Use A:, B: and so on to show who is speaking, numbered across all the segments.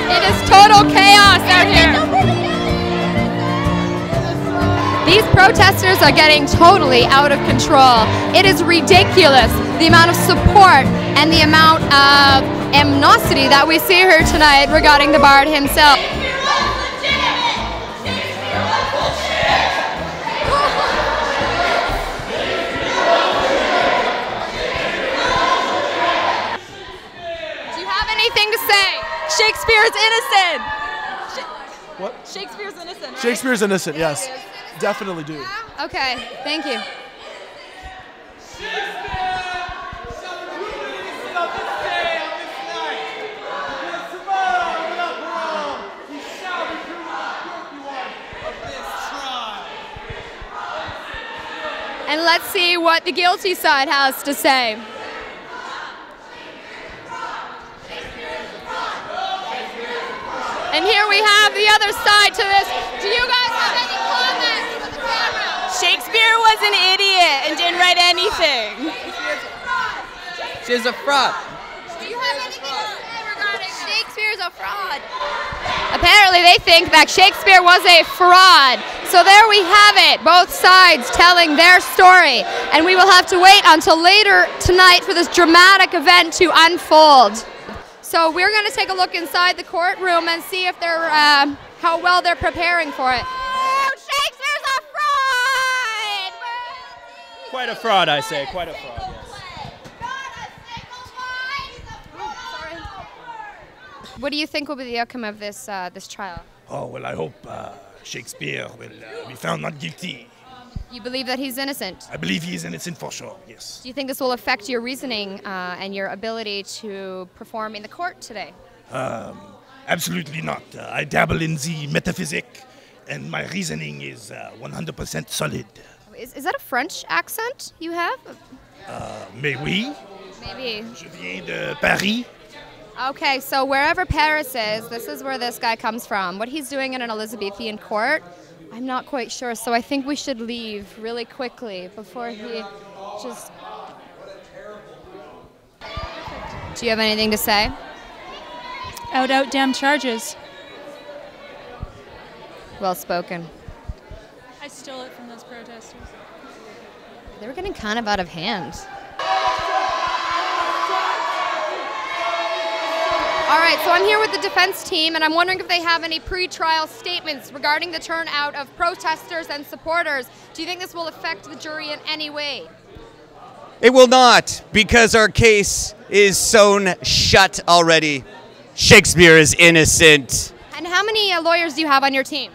A: It is total chaos out here. These protesters are getting totally out of control. It is ridiculous, the amount of support and the amount of animosity that we see here tonight regarding the Bard himself. Do you have anything to say?
B: Shakespeare's innocent!
C: What?
B: Shakespeare's innocent, right?
C: Shakespeare's innocent, yes. Definitely do.
A: Yeah? Okay, thank you. And let's see what the guilty side has to say. And here we have the other side to this. Do you guys have any comments with the camera?
B: Shakespeare was an idiot and didn't write anything.
D: She's a fraud.
A: Do you have anything to say regarding Shakespeare's a fraud? Apparently they think that Shakespeare was a fraud. So there we have it, both sides telling their story. And we will have to wait until later tonight for this dramatic event to unfold. So we're going to take a look inside the courtroom and see if they're, how well they're preparing for it. Oh, Shakespeare's a fraud!
E: Quite a fraud, I say. Quite a fraud, yes.
A: What do you think will be the outcome of this this trial?
F: Oh, well, I hope Shakespeare will be found not guilty.
A: You believe that he's innocent?
F: I believe he is innocent for sure, yes.
A: Do you think this will affect your reasoning and your ability to perform in the court today?
F: Absolutely not. I dabble in the metaphysic, and my reasoning is 100% solid.
A: Is that a French accent you have?
F: Mais oui.
A: Maybe.
F: Je viens de Paris.
A: Okay, so wherever Paris is, this is where this guy comes from. What he's doing in an Elizabethan court, I'm not quite sure, so I think we should leave really quickly before he just... Do you have anything to say?
B: Out damn charges.
A: Well spoken.
B: I stole it from those protesters.
A: They were getting kind of out of hand. All right, so I'm here with the defense team, and I'm wondering if they have any pre-trial statements regarding the turnout of protesters and supporters. Do you think this will affect the jury in any way?
D: It will not, because our case is sewn shut already. Shakespeare is innocent.
A: And how many lawyers do you have on your team?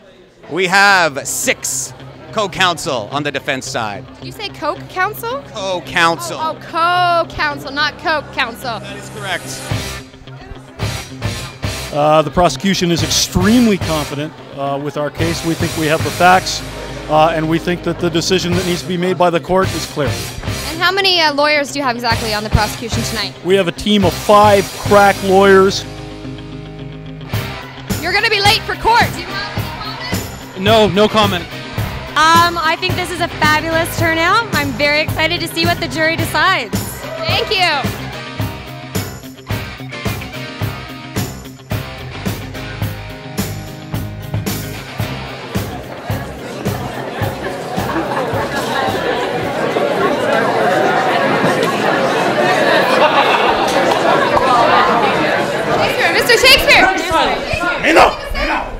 D: We have 6 co-counsel on the defense side.
A: Did you say Coke Counsel?
D: Co-counsel.
A: Oh, co-counsel, not Coke Counsel.
D: That is correct.
G: The prosecution is extremely confident with our case. We think we have the facts, and we think that the decision that needs to be made by the court is clear.
A: And how many lawyers do you have exactly on the prosecution tonight?
G: We have a team of 5 crack lawyers.
A: You're going to be late for court. Do you have any comments?
E: No comment.
B: I think this is a fabulous turnout. I'm very excited to see what the jury decides.
A: Thank you. Mr. Shakespeare!
F: Hey, no! Hey, no!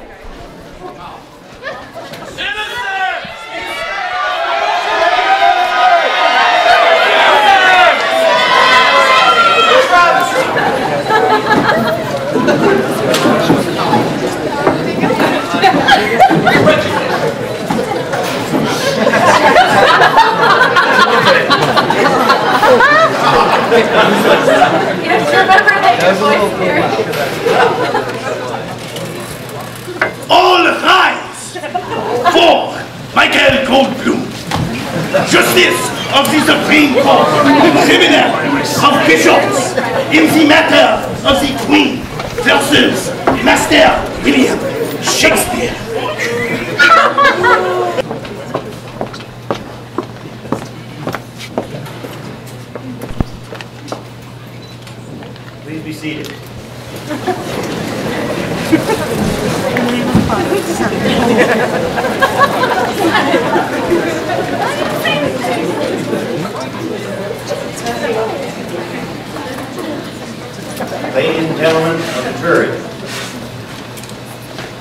F: All rise for Michael Goldblum, Justice of the Supreme Court, Criminal of Bishops, in the matter of the Queen versus Master William Shakespeare. Please be seated.
H: Ladies and gentlemen of the jury,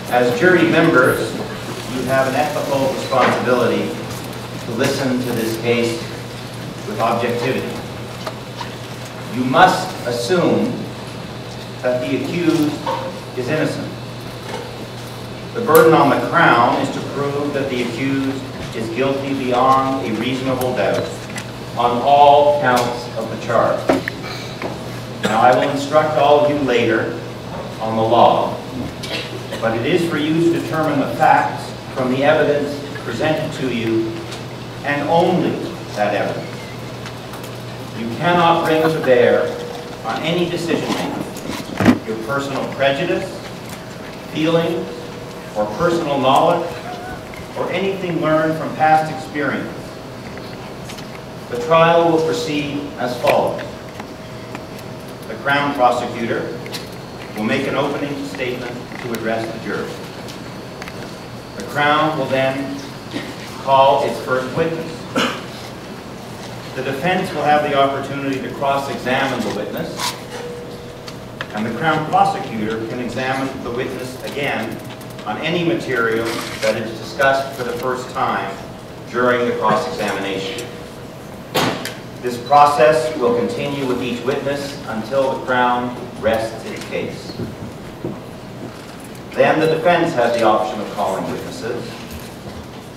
H: as jury members, you have an ethical responsibility to listen to this case with objectivity. You must assume that the accused is innocent. The burden on the Crown is to prove that the accused is guilty beyond a reasonable doubt on all counts of the charge. Now, I will instruct all of you later on the law, but it is for you to determine the facts from the evidence presented to you, and only that evidence. You cannot bring to bear on any decision-making your personal prejudice, feelings, or personal knowledge, or anything learned from past experience. The trial will proceed as follows. The Crown Prosecutor will make an opening statement to address the jury. The Crown will then call its first witness. The defense will have the opportunity to cross-examine the witness, and the Crown Prosecutor can examine the witness again on any material that is discussed for the first time during the cross-examination. This process will continue with each witness until the Crown rests its case. Then the defense has the option of calling witnesses.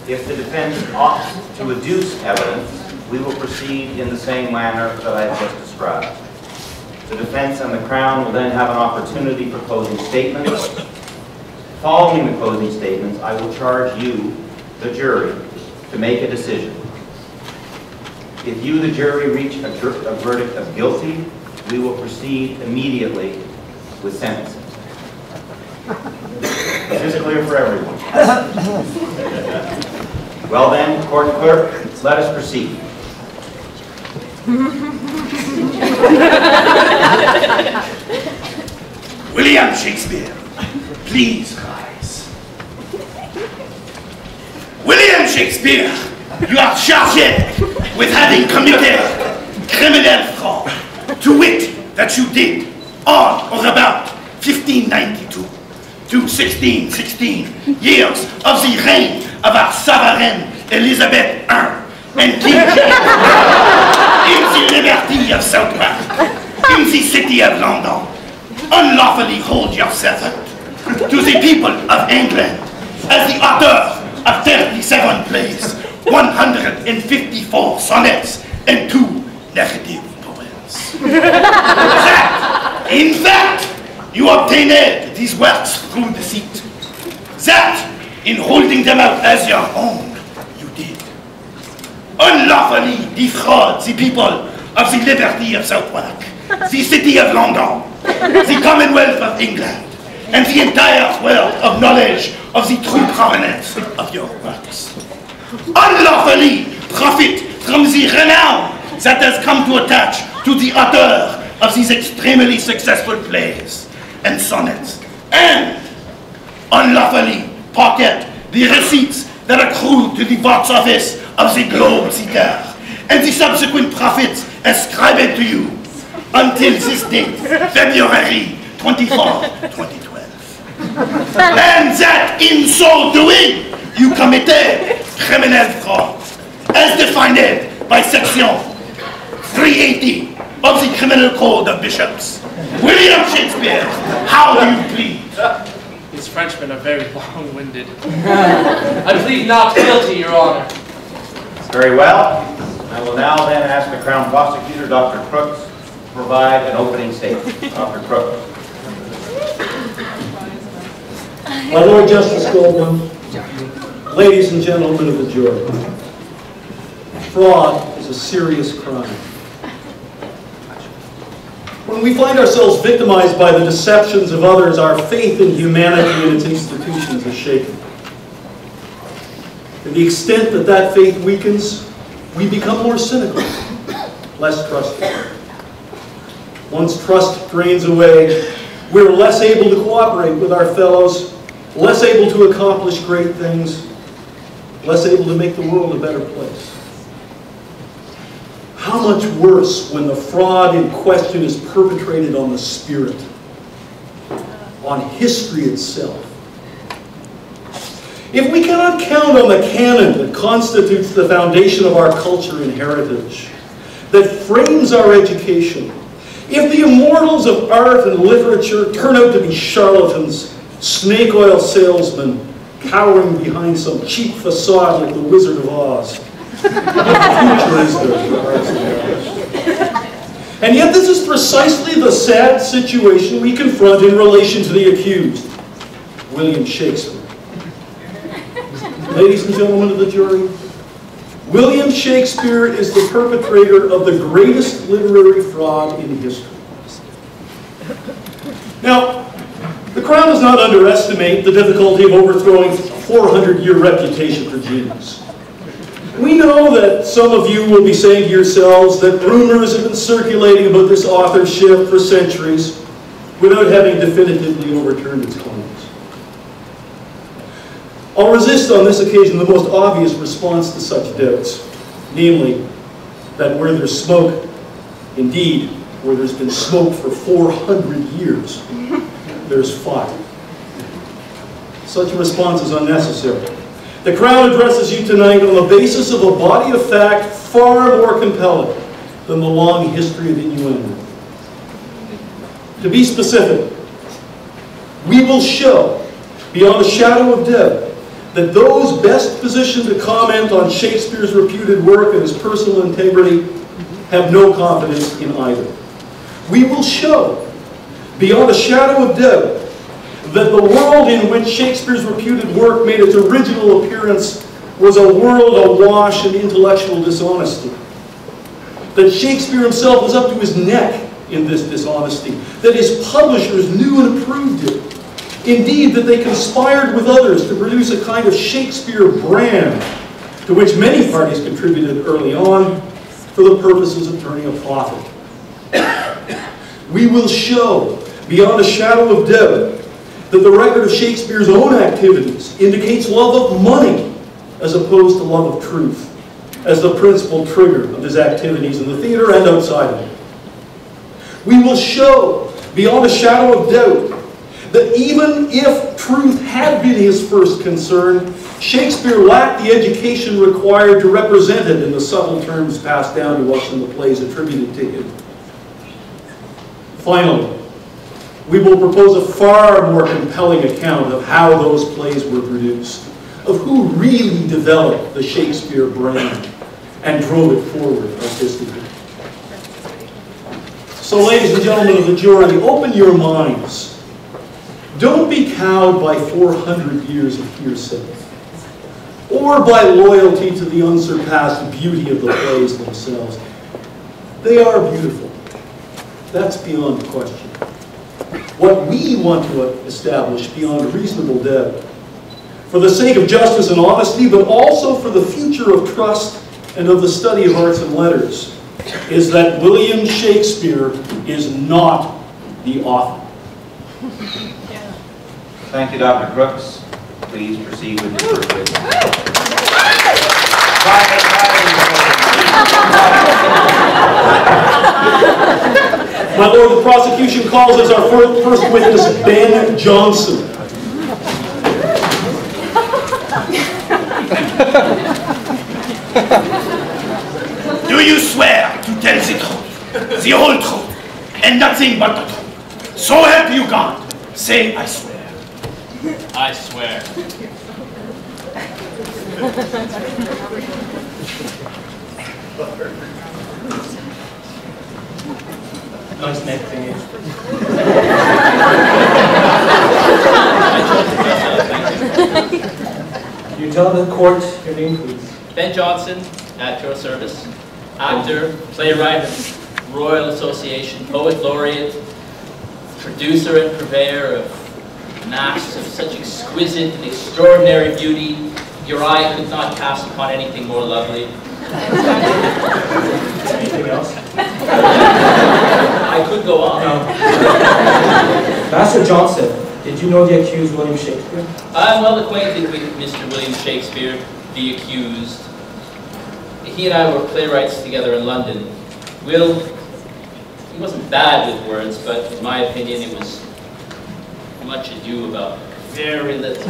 H: If the defense opts to adduce evidence, we will proceed in the same manner that I have just described. The defense and the Crown will then have an opportunity for closing statements. Following the closing statements, I will charge you, the jury, to make a decision. If you, the jury, reach a verdict of guilty, we will proceed immediately with sentencing. Is this clear for everyone? Well then, court clerk, let us proceed.
F: William Shakespeare, please rise. William Shakespeare, you are charged with having committed criminal fraud, to wit, that you did on or about 1592 to 1616, years of the reign of our sovereign Elizabeth I and King James in the liberty of Southwark, in the city of London, unlawfully hold yourself out to the people of England as the author of 37 plays, 154 sonnets, and 2 narrative poems. That, in fact, you obtained these works through deceit. That, in holding them out as your own, you did. Unlawfully defraud the people of the liberty of Southwark, the city of London, the Commonwealth of England, and the entire world of knowledge of the true provenance of your works. Unlawfully profit from the renown that has come to attach to the author of these extremely successful plays and sonnets, and unlawfully pocket the receipts that accrue to the box office of the Globe Theatre, and the subsequent profits ascribed to you until this date, February 24, 2012. And that in so doing, you committed criminal fraud, as defined by section 380 of the Criminal Code of Bishops. William Shakespeare, how do you plead?
I: These Frenchmen are very long-winded. I plead not guilty, Your Honor.
H: Very well. I will now then ask the Crown Prosecutor, Dr. Crooks, to provide an opening statement. Dr. Crooks.
J: My Lord Justice Goldman, ladies and gentlemen of the jury, fraud is a serious crime. When we find ourselves victimized by the deceptions of others, our faith in humanity and its institutions is shaken. To the extent that that faith weakens, we become more cynical, less trustful. Once trust drains away, we're less able to cooperate with our fellows, less able to accomplish great things, less able to make the world a better place. How much worse when the fraud in question is perpetrated on the spirit, on history itself. If we cannot count on the canon that constitutes the foundation of our culture and heritage, that frames our education, if the immortals of art and literature turn out to be charlatans, snake oil salesmen, cowering behind some cheap facade like the Wizard of Oz, what future is there for the arts and heritage? And yet this is precisely the sad situation we confront in relation to the accused, William Shakespeare. Ladies and gentlemen of the jury, William Shakespeare is the perpetrator of the greatest literary fraud in history. Now, the Crown does not underestimate the difficulty of overthrowing a 400-year reputation for genius. We know that some of you will be saying to yourselves that rumors have been circulating about this authorship for centuries without having definitively overturned its claims. I'll resist on this occasion the most obvious response to such doubts, namely, that where there's smoke, indeed, where there's been smoke for 400 years, there's fire. Such a response is unnecessary. The Crown addresses you tonight on the basis of a body of fact far more compelling than the long history of innuendo. To be specific, we will show, beyond a shadow of doubt, that those best positioned to comment on Shakespeare's reputed work and his personal integrity have no confidence in either. We will show, beyond a shadow of doubt, that the world in which Shakespeare's reputed work made its original appearance was a world awash in intellectual dishonesty. That Shakespeare himself was up to his neck in this dishonesty. That his publishers knew and approved it. Indeed, that they conspired with others to produce a kind of Shakespeare brand to which many parties contributed early on for the purposes of turning a profit. We will show, beyond a shadow of doubt, that the record of Shakespeare's own activities indicates love of money as opposed to love of truth as the principal trigger of his activities in the theater and outside of it. We will show, beyond a shadow of doubt, that even if truth had been his first concern, Shakespeare lacked the education required to represent it in the subtle terms passed down to us in the plays attributed to him. Finally, we will propose a far more compelling account of how those plays were produced, of who really developed the Shakespeare brand and drove it forward artistically. So, ladies and gentlemen of the jury, open your minds. Don't be cowed by 400 years of hearsay, or by loyalty to the unsurpassed beauty of the plays themselves. They are beautiful. That's beyond question. What we want to establish beyond reasonable doubt, for the sake of justice and honesty, but also for the future of trust and of the study of arts and letters, is that William Shakespeare is not the author.
H: Thank you, Dr. Crooks. Please proceed with your first witness.
J: My lord, the prosecution calls as our first witness Ben Johnson.
F: Do you swear to tell the truth, the whole truth, and nothing but the truth? So help you God. Say, I swear.
I: I swear.
K: Nice neck finish. You tell the court your name, please.
I: Ben Johnson, at your service. Actor, playwright, Royal Association, poet laureate, producer and purveyor of masks of such exquisite and extraordinary beauty, your eye could not cast upon anything more lovely.
K: Anything else?
I: I could go on.
K: No. Master Johnson, Did you know the accused William Shakespeare?
I: I'm well acquainted with Mr. William Shakespeare, the accused. He and I were playwrights together in London. Will, he wasn't bad with words, but in my opinion it was much ado about very little.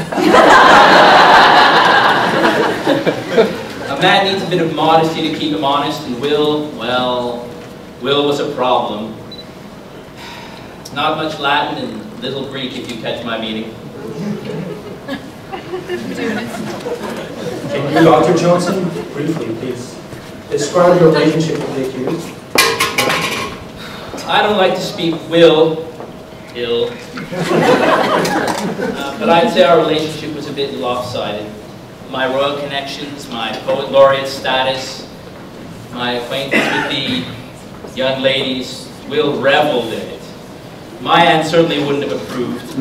I: A man needs a bit of modesty to keep him honest, and Will, well, Will was a problem. Not much Latin and little Greek, if you catch my meaning.
K: Can you, Dr. Johnson, briefly, please, describe your relationship with the accused?
I: I don't like to speak ill, but I'd say our relationship was a bit lopsided. My royal connections, my poet laureate status, my acquaintance with the young ladies, Will reveled in it. My aunt certainly wouldn't have approved,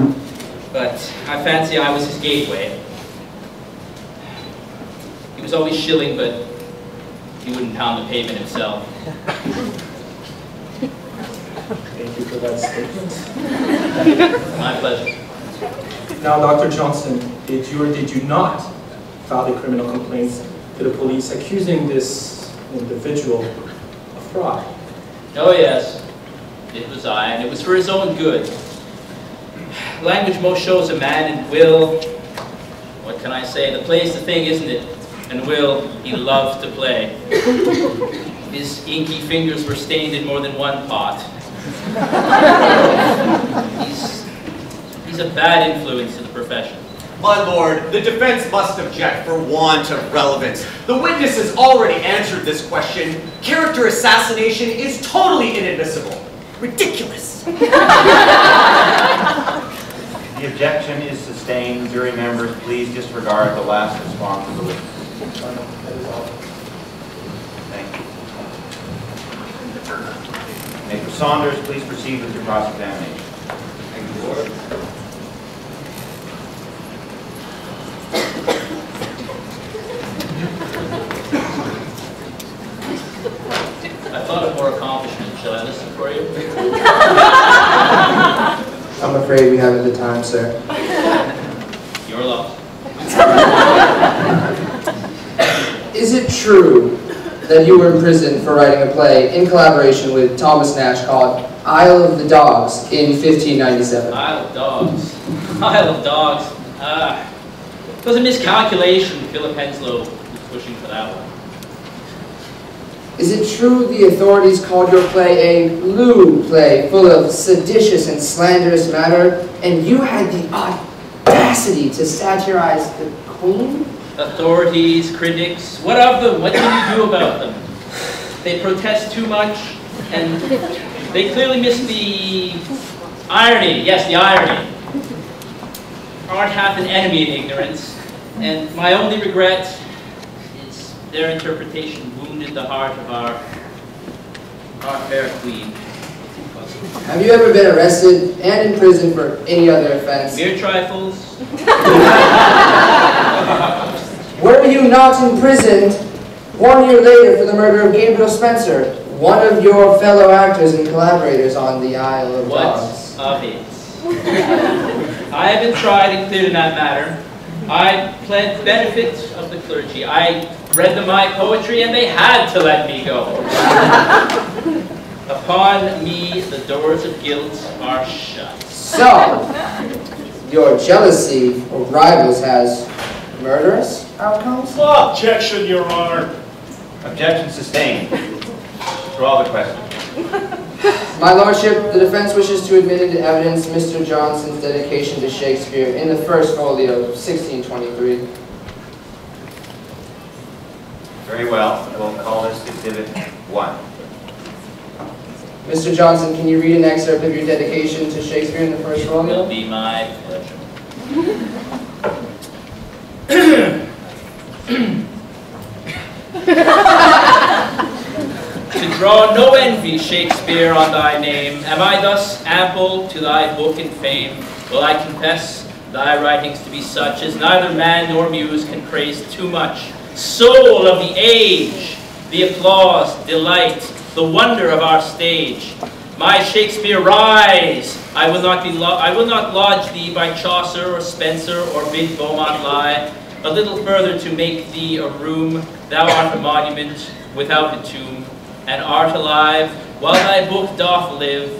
I: but I fancy I was his gateway. He was always shilling, but he wouldn't pound the pavement himself.
K: Thank you for that statement.
I: My pleasure.
K: Now, Dr. Johnson, did you or did you not file a criminal complaint to the police accusing this individual of fraud?
I: Oh yes, it was I, and it was for his own good. Language most shows a man, and Will, what can I say? The play's the thing, isn't it? And Will, he loved to play. His inky fingers were stained in more than one pot. He's a bad influence to the profession.
D: My lord, the defense must object for want of relevance. The witness has already answered this question. Character assassination is totally inadmissible. Ridiculous.
H: The objection is sustained. Jury members, please disregard the last response of the witness. Thank you. Major Saunders, please proceed with your cross-examination. Thank you, Lord.
I: I thought of more accomplishment. Shall I listen for you?
L: I'm afraid we haven't the time, sir.
I: Your loss.
L: Is it true that you were imprisoned for writing a play in collaboration with Thomas Nash called Isle of the Dogs in 1597?
I: Isle of Dogs. Isle of Dogs. It was a miscalculation. Philip Henslow was pushing for that one.
L: Is it true the authorities called your play a lewd play full of seditious and slanderous matter, and you had the audacity to satirize the Queen?
I: Authorities, critics, what of them? What can you do about them? They protest too much, and they clearly miss the irony. Yes, the irony. Art hath an enemy in ignorance, and my only regret is their interpretation wounded the heart of our fair Queen.
L: Have you ever been arrested and in prison for any other offense?
I: Mere trifles.
L: Were you not imprisoned 1 year later for the murder of Gabriel Spencer, one of your fellow actors and collaborators on the Isle of Dogs?
I: What of it? I have been tried and cleared in that matter. I pled benefit of the clergy. I read them my poetry, and they had to let me go. Upon me, the doors of guilt are shut.
L: So, your jealousy of rivals has murderous outcomes?
F: Objection, Your Honor.
H: Objection sustained. Draw the question.
L: My Lordship, the defense wishes to admit into evidence Mr. Johnson's dedication to Shakespeare in the first folio, 1623.
H: Very well. We'll call this Exhibit 1.
L: Mr. Johnson, can you read an excerpt of your dedication to Shakespeare in the first
I: It
L: folio?
I: will be my pleasure. To draw no envy, Shakespeare, on thy name, am I thus ample to thy book and fame? Will I confess thy writings to be such as neither man nor muse can praise too much? Soul of the age, the applause, delight, the wonder of our stage, My Shakespeare, rise! I will not lodge thee by Chaucer or Spencer or bid Beaumont lie. A little further to make thee a room, thou art a monument without a tomb, and art alive while thy book doth live,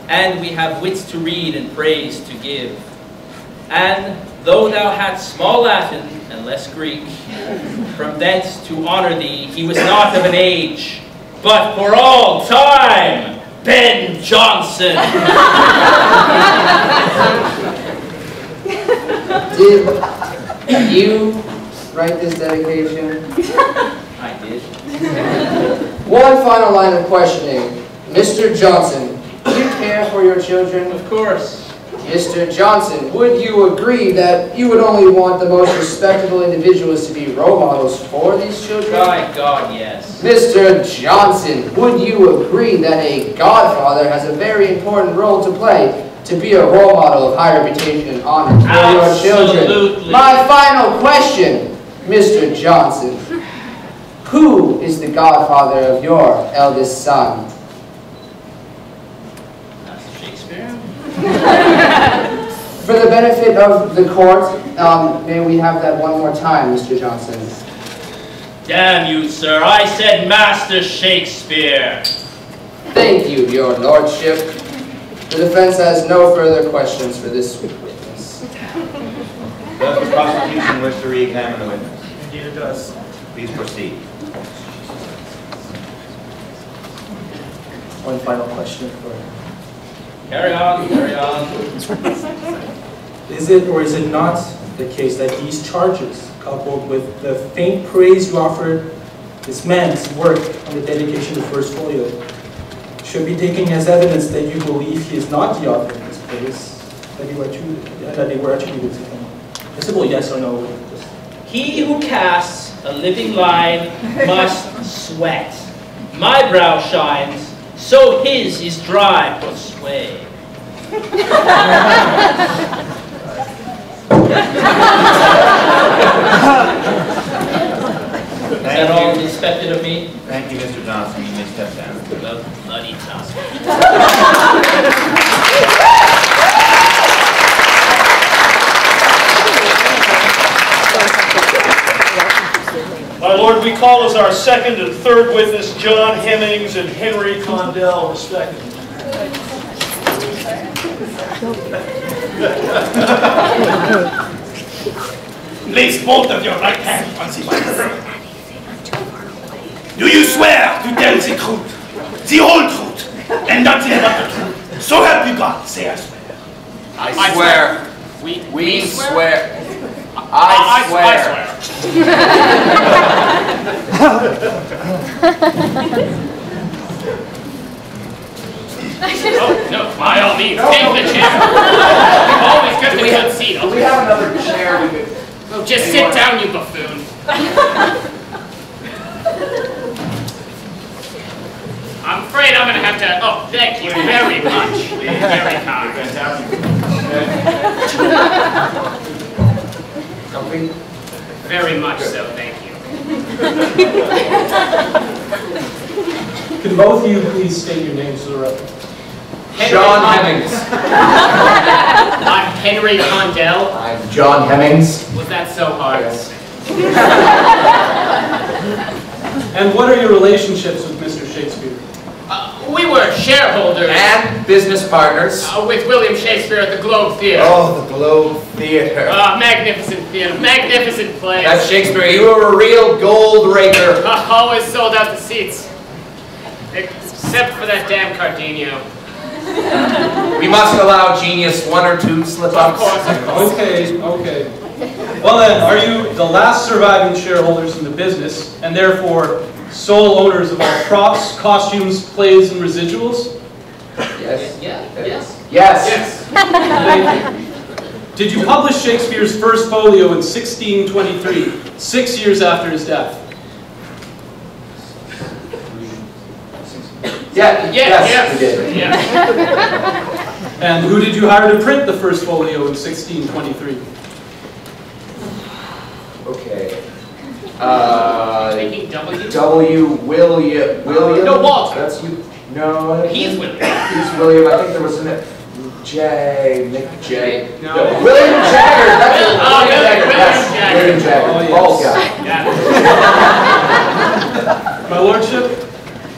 I: and we have wits to read and praise to give. And though thou hadst small Latin and less Greek, from thence to honor thee he was not of an age, but for all time, Ben Jonson.
L: Did you write this dedication?
I: I did.
L: One final line of questioning. Mr. Johnson, do you care for your children?
I: Of course.
L: Mr. Johnson, would you agree that you would only want the most respectable individuals to be role models for these children?
I: By God, yes.
L: Mr. Johnson, would you agree that a godfather has a very important role to play to be a role model of high reputation and honor for your children?
I: Absolutely.
L: My final question, Mr. Johnson. Who is the godfather of your eldest son?
I: Shakespeare?
L: For the benefit of the court, may we have that one more time, Mr. Johnson?
I: Damn you, sir. I said Master Shakespeare.
L: Thank you, your lordship. The defense has no further questions for this witness.
H: Does the prosecution wish to re-examine the witness?
K: Indeed it does.
H: Please proceed.
K: One final question for
I: Carry on, carry on.
K: Is it or is it not the case that these charges, coupled with the faint praise you offered this man's work on the dedication of the first folio, should be taken as evidence that you believe he is not the author of this praise, that they were attributed to him? A simple yes or no.
I: He who casts a living line must sweat. My brow shines, so his is dry for sway. Is that all expected of me?
H: Thank you, Mr. Johnson. You may step down.
I: Well, bloody toss.
G: My lord, we call as our second and third witness John Hemings and Henry Condell, respectively.
F: Place both of your right hands on the Bible. Do you swear to tell the truth, the whole truth, and nothing but the truth? So help you God, say I swear.
D: I swear. We swear. I swear.
M: No, by all means, take the chair. You've always got the good seat.
D: Do we have another chair we could...
M: Well, just sit down, you buffoon. I'm afraid I'm going to have to... Oh, thank you very much. Very kind. Very much so, thank you.
K: Can both of you please state your names for the record?
D: John Hemings.
M: I'm Henry Condell.
D: I'm John Hemings.
M: Was that so hard?
D: Yes.
K: And what are your relationships with Mr. Shakespeare?
M: We were shareholders.
D: And business partners.
M: With William Shakespeare at the Globe Theatre.
D: Oh, the Globe Theatre.
M: Magnificent theatre. Magnificent plays.
D: That's Shakespeare. You were a real gold raker.
M: Always sold out the seats. Except for that damn Cardenio.
D: We must allow genius one or two slip-ups.
M: Of course.
K: Okay. Well then, are you the last surviving shareholders in the business, and therefore sole owners of all props, costumes, plays, and residuals?
L: Yes.
M: Yes.
D: Yes.
K: Thank you. Did you publish Shakespeare's first folio in 1623, 6 years after his death?
L: Yes, we did.
M: Yeah.
K: And who did you hire to print the first folio in 1623?
L: Okay.
M: Taking W?
L: William.
M: No, Walter.
L: That's you. No.
M: He's William.
L: He's William. I think there was Nick J.
M: No.
L: William Jagger. That's it.
M: William Jagger.
L: William Jagger. Bald guy.
J: My Lordship,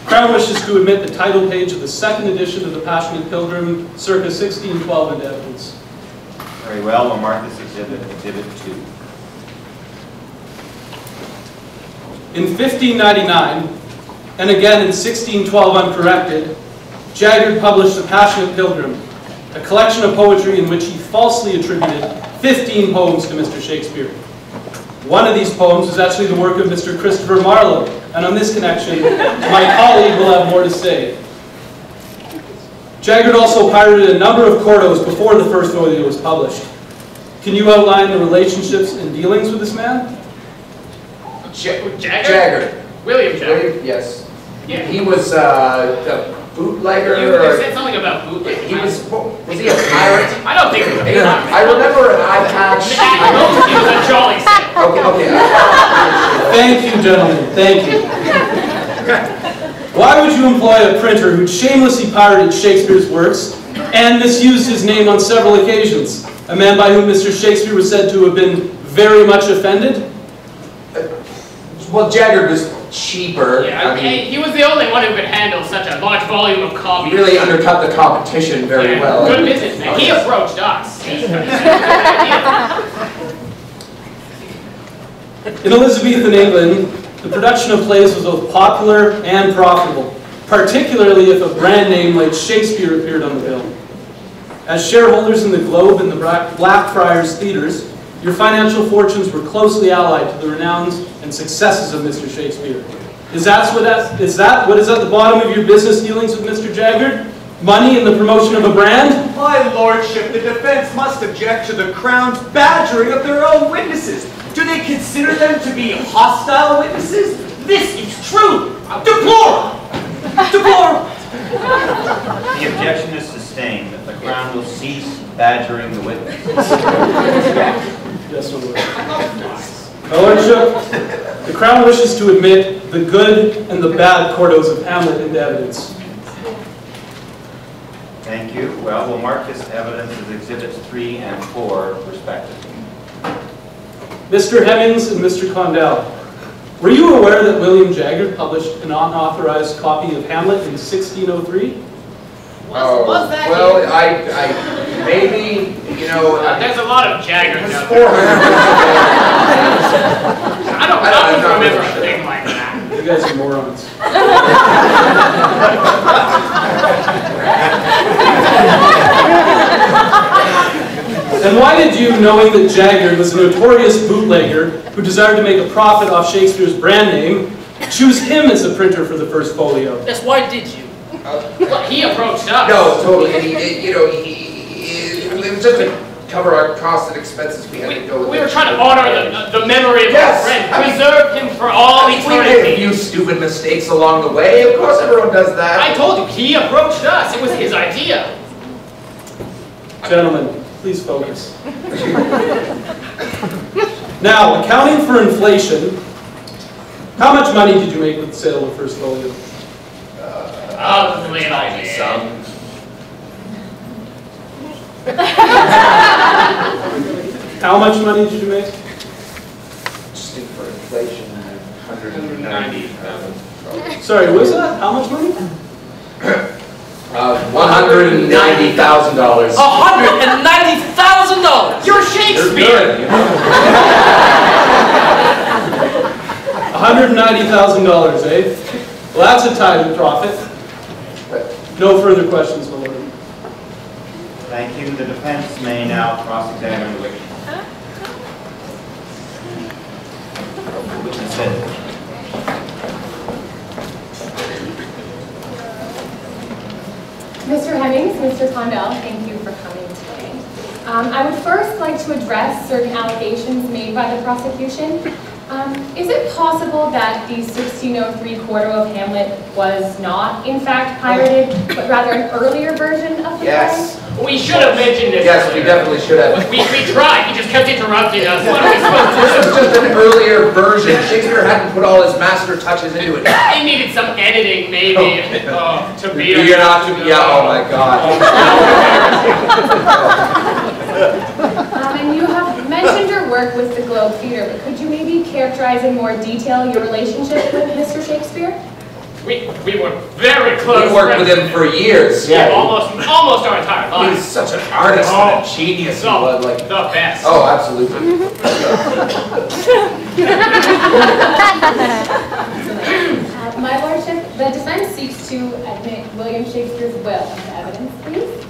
J: Crown wishes to admit the title page of the second edition of the Passionate Pilgrim, circa 1612, into evidence.
H: Very well, we'll mark this exhibit, Exhibit 2.
J: In 1599, and again in 1612 uncorrected, Jagger published The Passionate Pilgrim, a collection of poetry in which he falsely attributed 15 poems to Mr. Shakespeare. One of these poems is actually the work of Mr. Christopher Marlowe, and on this connection, my colleague will have more to say. Jagger also pirated a number of quartos before the first folio was published. Can you outline the relationships and dealings with this man?
L: Jagger.
M: William Jagger.
L: Yes.
M: Yeah.
L: He was a bootlegger.
M: You said something about bootlegger.
L: He was he a pirate?
M: I don't think he was a pirate.
L: I remember an eye patch.
M: He was a jolly sailor.
L: Okay.
J: Thank you, gentlemen. Thank you. Why would you employ a printer who shamelessly pirated Shakespeare's works and misused his name on several occasions? A man by whom Mr. Shakespeare was said to have been very much offended?
L: Well, Jagger was cheaper.
M: Yeah,
L: I mean,
M: he was the only one who could handle such a large volume of copies.
L: he really undercut the competition very well.
M: Good businessman. He approached us.
J: In Elizabethan England, the production of plays was both popular and profitable, particularly if a brand name like Shakespeare appeared on the bill. As shareholders in the Globe and the Blackfriars theaters, your financial fortunes were closely allied to the renowns and successes of Mr. Shakespeare. Is that what is at the bottom of your business dealings with Mr. Jagger? Money and the promotion of a brand?
D: My lordship, the defense must object to the Crown's badgering of their own witnesses. Do they consider them to be hostile witnesses? This is true. Deplorable. Deplorable.
H: The objection is sustained that the Crown will cease badgering the witness.
J: Yes, my lord. My lordship, the Crown wishes to admit the good and the bad quartos of Hamlet into evidence.
H: Thank you. Well, we'll mark this evidence as Exhibits 3 and 4, respectively.
J: Mr. Hemings and Mr. Condell, were you aware that William Jagger published an unauthorized copy of Hamlet in 1603?
M: Was that
L: well,
M: him?
L: I maybe, you know.
M: There's a lot of Jagger
L: It was
M: out
L: 400.
M: there. I don't remember a thing like that.
J: You guys are morons. And why did you, knowing that Jagger was a notorious bootlegger who desired to make a profit off Shakespeare's brand name, choose him as the printer for the first folio?
I: Yes, why did you?
M: Well, he approached us.
L: No, totally. And it was just to cover our costs and expenses. We had to go with
M: We were trying to honor the memory of
L: Yes,
M: our friend,
L: I mean,
M: preserve him for all
L: we made a
M: eternity.
L: few stupid mistakes along the way. Of course, everyone does that.
M: I told you, he approached us. It was his idea.
J: Gentlemen, please focus. Now, accounting for inflation, how much money did you make with the sale of the first folio?
L: Some.
J: How much money did you make?
L: Just for inflation, 190,000.
J: Sorry, what was that? How much money?
L: $190,000.
I: $190,000!
M: You're Shakespeare!
J: $190,000, eh? Well, that's a tiny profit. No further questions, my lord.
H: Thank you. The defense may now cross-examine the witness. Witness said.
N: Mr. Hemings, Mr. Condell, thank you for coming today. I would first like to address certain allegations made by the prosecution. Is it possible that the 1603 quarto of Hamlet was not, in fact, pirated, but rather an earlier version of the
L: Yes.
N: play?
M: We should have mentioned this.
L: Yes, we definitely should have.
M: We tried. He just kept interrupting us. What are we supposed to do?
L: This was just an earlier version. Shakespeare hadn't put all his master touches into it.
M: It needed some editing, maybe. To be
L: You're not to be. Yeah. Oh my God.
N: And you have mentioned your work with the Globe Theatre, but could you maybe characterize in more detail your relationship with Mr. Shakespeare?
M: We were very close.
L: We worked with him for years.
M: Yeah, almost our entire lives.
L: He's such an artist and a genius. He was like
M: the best.
L: Oh, absolutely.
N: My lordship, the defense seeks to admit William Shakespeare's will into evidence, please.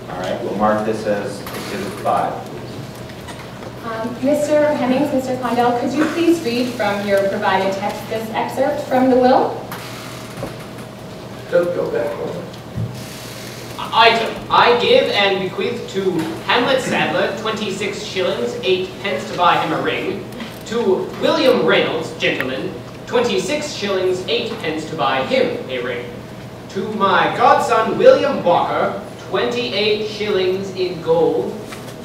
H: All right, we'll mark this as Exhibit 5.
N: Mr. Hemings, Mr. Condell, could you please read from your provided text this excerpt from the will?
L: Don't go back.
M: Item, I give and bequeath to Hamlet Sadler 26 shillings 8 pence to buy him a ring, to William Reynolds, gentleman, 26 shillings 8 pence to buy him a ring, to my godson William Walker, 28 shillings in gold,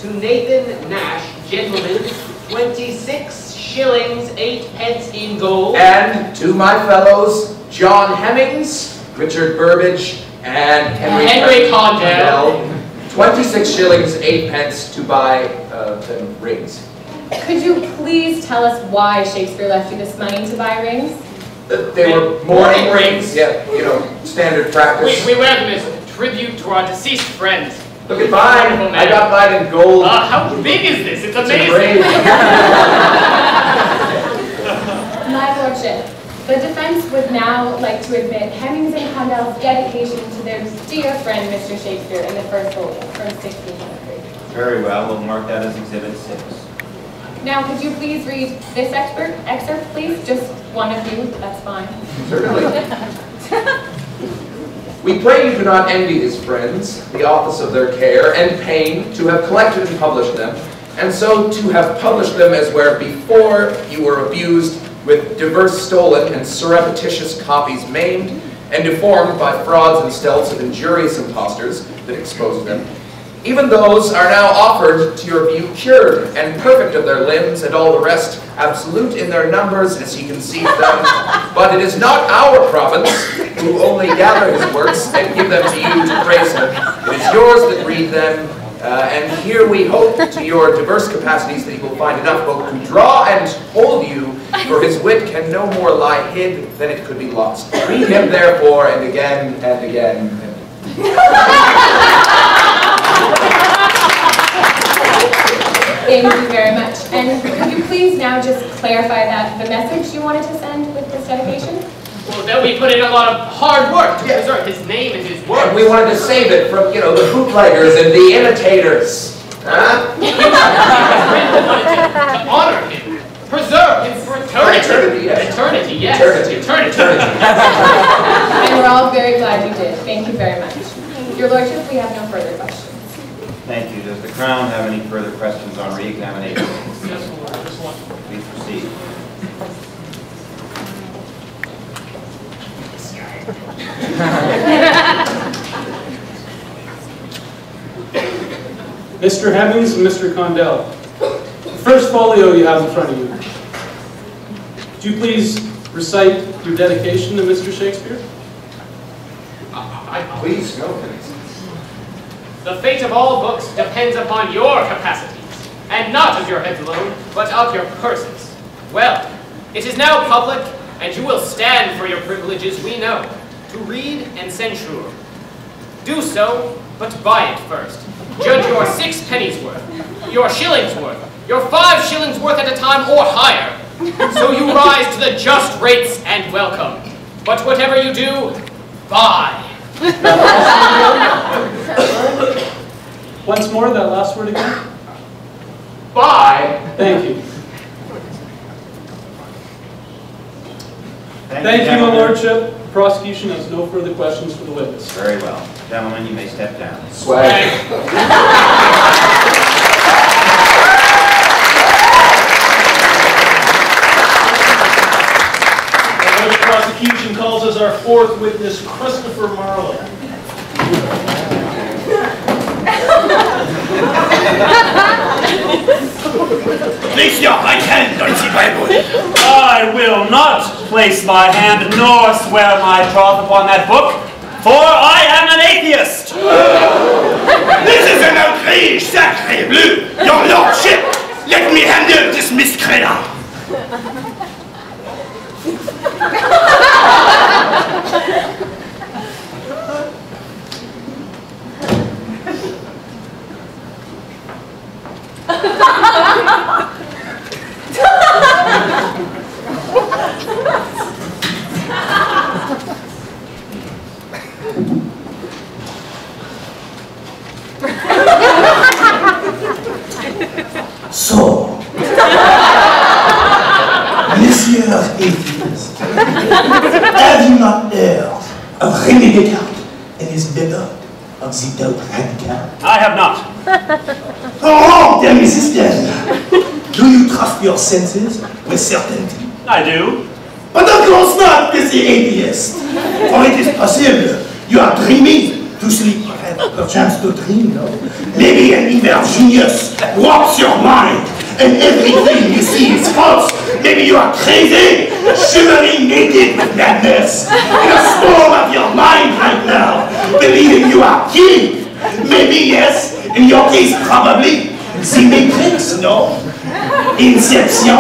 M: to Nathan Nash, gentleman, 26 shillings 8 pence in gold,
L: And to my fellows, John Hemings, Richard Burbage, and Henry Condell, 26 shillings 8 pence to buy them rings.
N: Could you please tell us why Shakespeare left you this money to buy rings?
L: They were mourning rings. Yeah, you know, standard practice.
M: We wear them as tribute to our deceased friends.
L: Look at mine. I got mine in gold.
M: How big is this? It's amazing.
N: My lordship, the defense would now like to admit Hemings and Condell's dedication to their dear friend Mr. Shakespeare in the first folio from 1603.
H: Very well, we'll mark that as Exhibit 6.
N: Now, could you please read this excerpt, please? Just one of you, that's fine.
L: Certainly. We pray you do not envy his friends, the office of their care and pain, to have collected and published them, and so to have published them as where before you were abused with diverse stolen and surreptitious copies maimed and deformed by frauds and stilts of injurious impostors that exposed them. Even those are now offered to your view cured and perfect of their limbs and all the rest, absolute in their numbers as he conceived them. But it is not our province, who only gather his works and give them to you to praise him. It is yours that read them, and here we hope to your diverse capacities that he will find enough both to draw and hold you, for his wit can no more lie hid than it could be lost. Read him therefore, and again, and again.
N: Thank you very much. And could you please now just clarify that the message you wanted to send with this dedication?
M: Well, then we put in a lot of hard work to preserve his name and his work.
L: And we wanted to save it from, you know, the bootleggers and the imitators. Huh?
M: We wanted to honor him, preserve him for eternity.
L: Eternity, yes.
M: Eternity, yes.
L: Eternity.
N: And we're all very glad you did. Thank you very much. Your Lordship, we have no further questions.
H: Thank you. Does the Crown have any further questions on re-examination?
M: Yes, just one.
H: Please proceed.
J: Mr. Hemings and Mr. Condell, the first folio you have in front of you. Would you please recite your dedication to Mr. Shakespeare?
L: Please, go.
M: The fate of all books depends upon your capacities, and not of your heads alone, but of your purses. Well, it is now public, and you will stand for your privileges, we know, to read and censure. Do so, but buy it first. Judge your 6 pennies worth, your shillings worth, your 5 shillings worth at a time or higher. So you rise to the just rates and welcome. But whatever you do, buy.
J: Once more, that last word again.
M: Buy.
J: Thank you. Thank you, Your Lordship. The prosecution has no further questions for the witness.
H: Very well. Gentlemen, you may step down.
L: Swag.
J: The prosecution calls as our 4th witness, Christopher Marlowe.
F: place your right hand on the Bible.
E: I will not place my hand nor swear my troth upon that book, for I am an atheist.
F: This is an outrage, sacre bleu. Your lordship, let me handle this miscreant.
J: So, Monsieur Atheist, have you not heard of René Descartes and his method of the doubt radical?
E: I have not.
J: Oh, then, Mrs. Do you trust your senses with certainty?
E: I do.
J: But of course not, Monsieur Atheist. For it is possible you are dreaming to sleep, perchance to dream, no? Maybe an evil genius warps your mind, and everything you see is false. Maybe you are crazy, shivering naked with madness, in a storm of your mind right now, believing you are king. Maybe yes, in your case probably, the Matrix, no? Inception?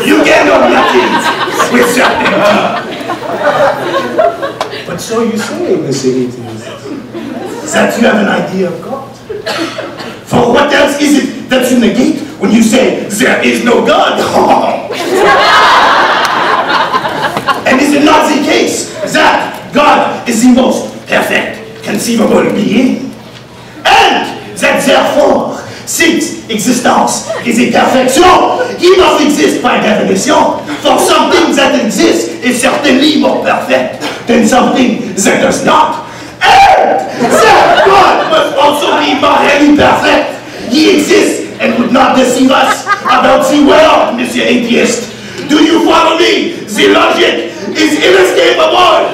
J: You cannot nothing with certainty. But so you say, Monsieur Atheist, that you have an idea of God. For what else is it that you negate when you say there is no God? And is it not the case that God is the most perfect conceivable being? And that therefore, since existence is a perfection, he must exist by definition, for something that exists is certainly more perfect than something that does not. And that God must also be morally perfect. He exists and would not deceive us about the world, Monsieur Atheist. Do you follow me? The logic is inescapable.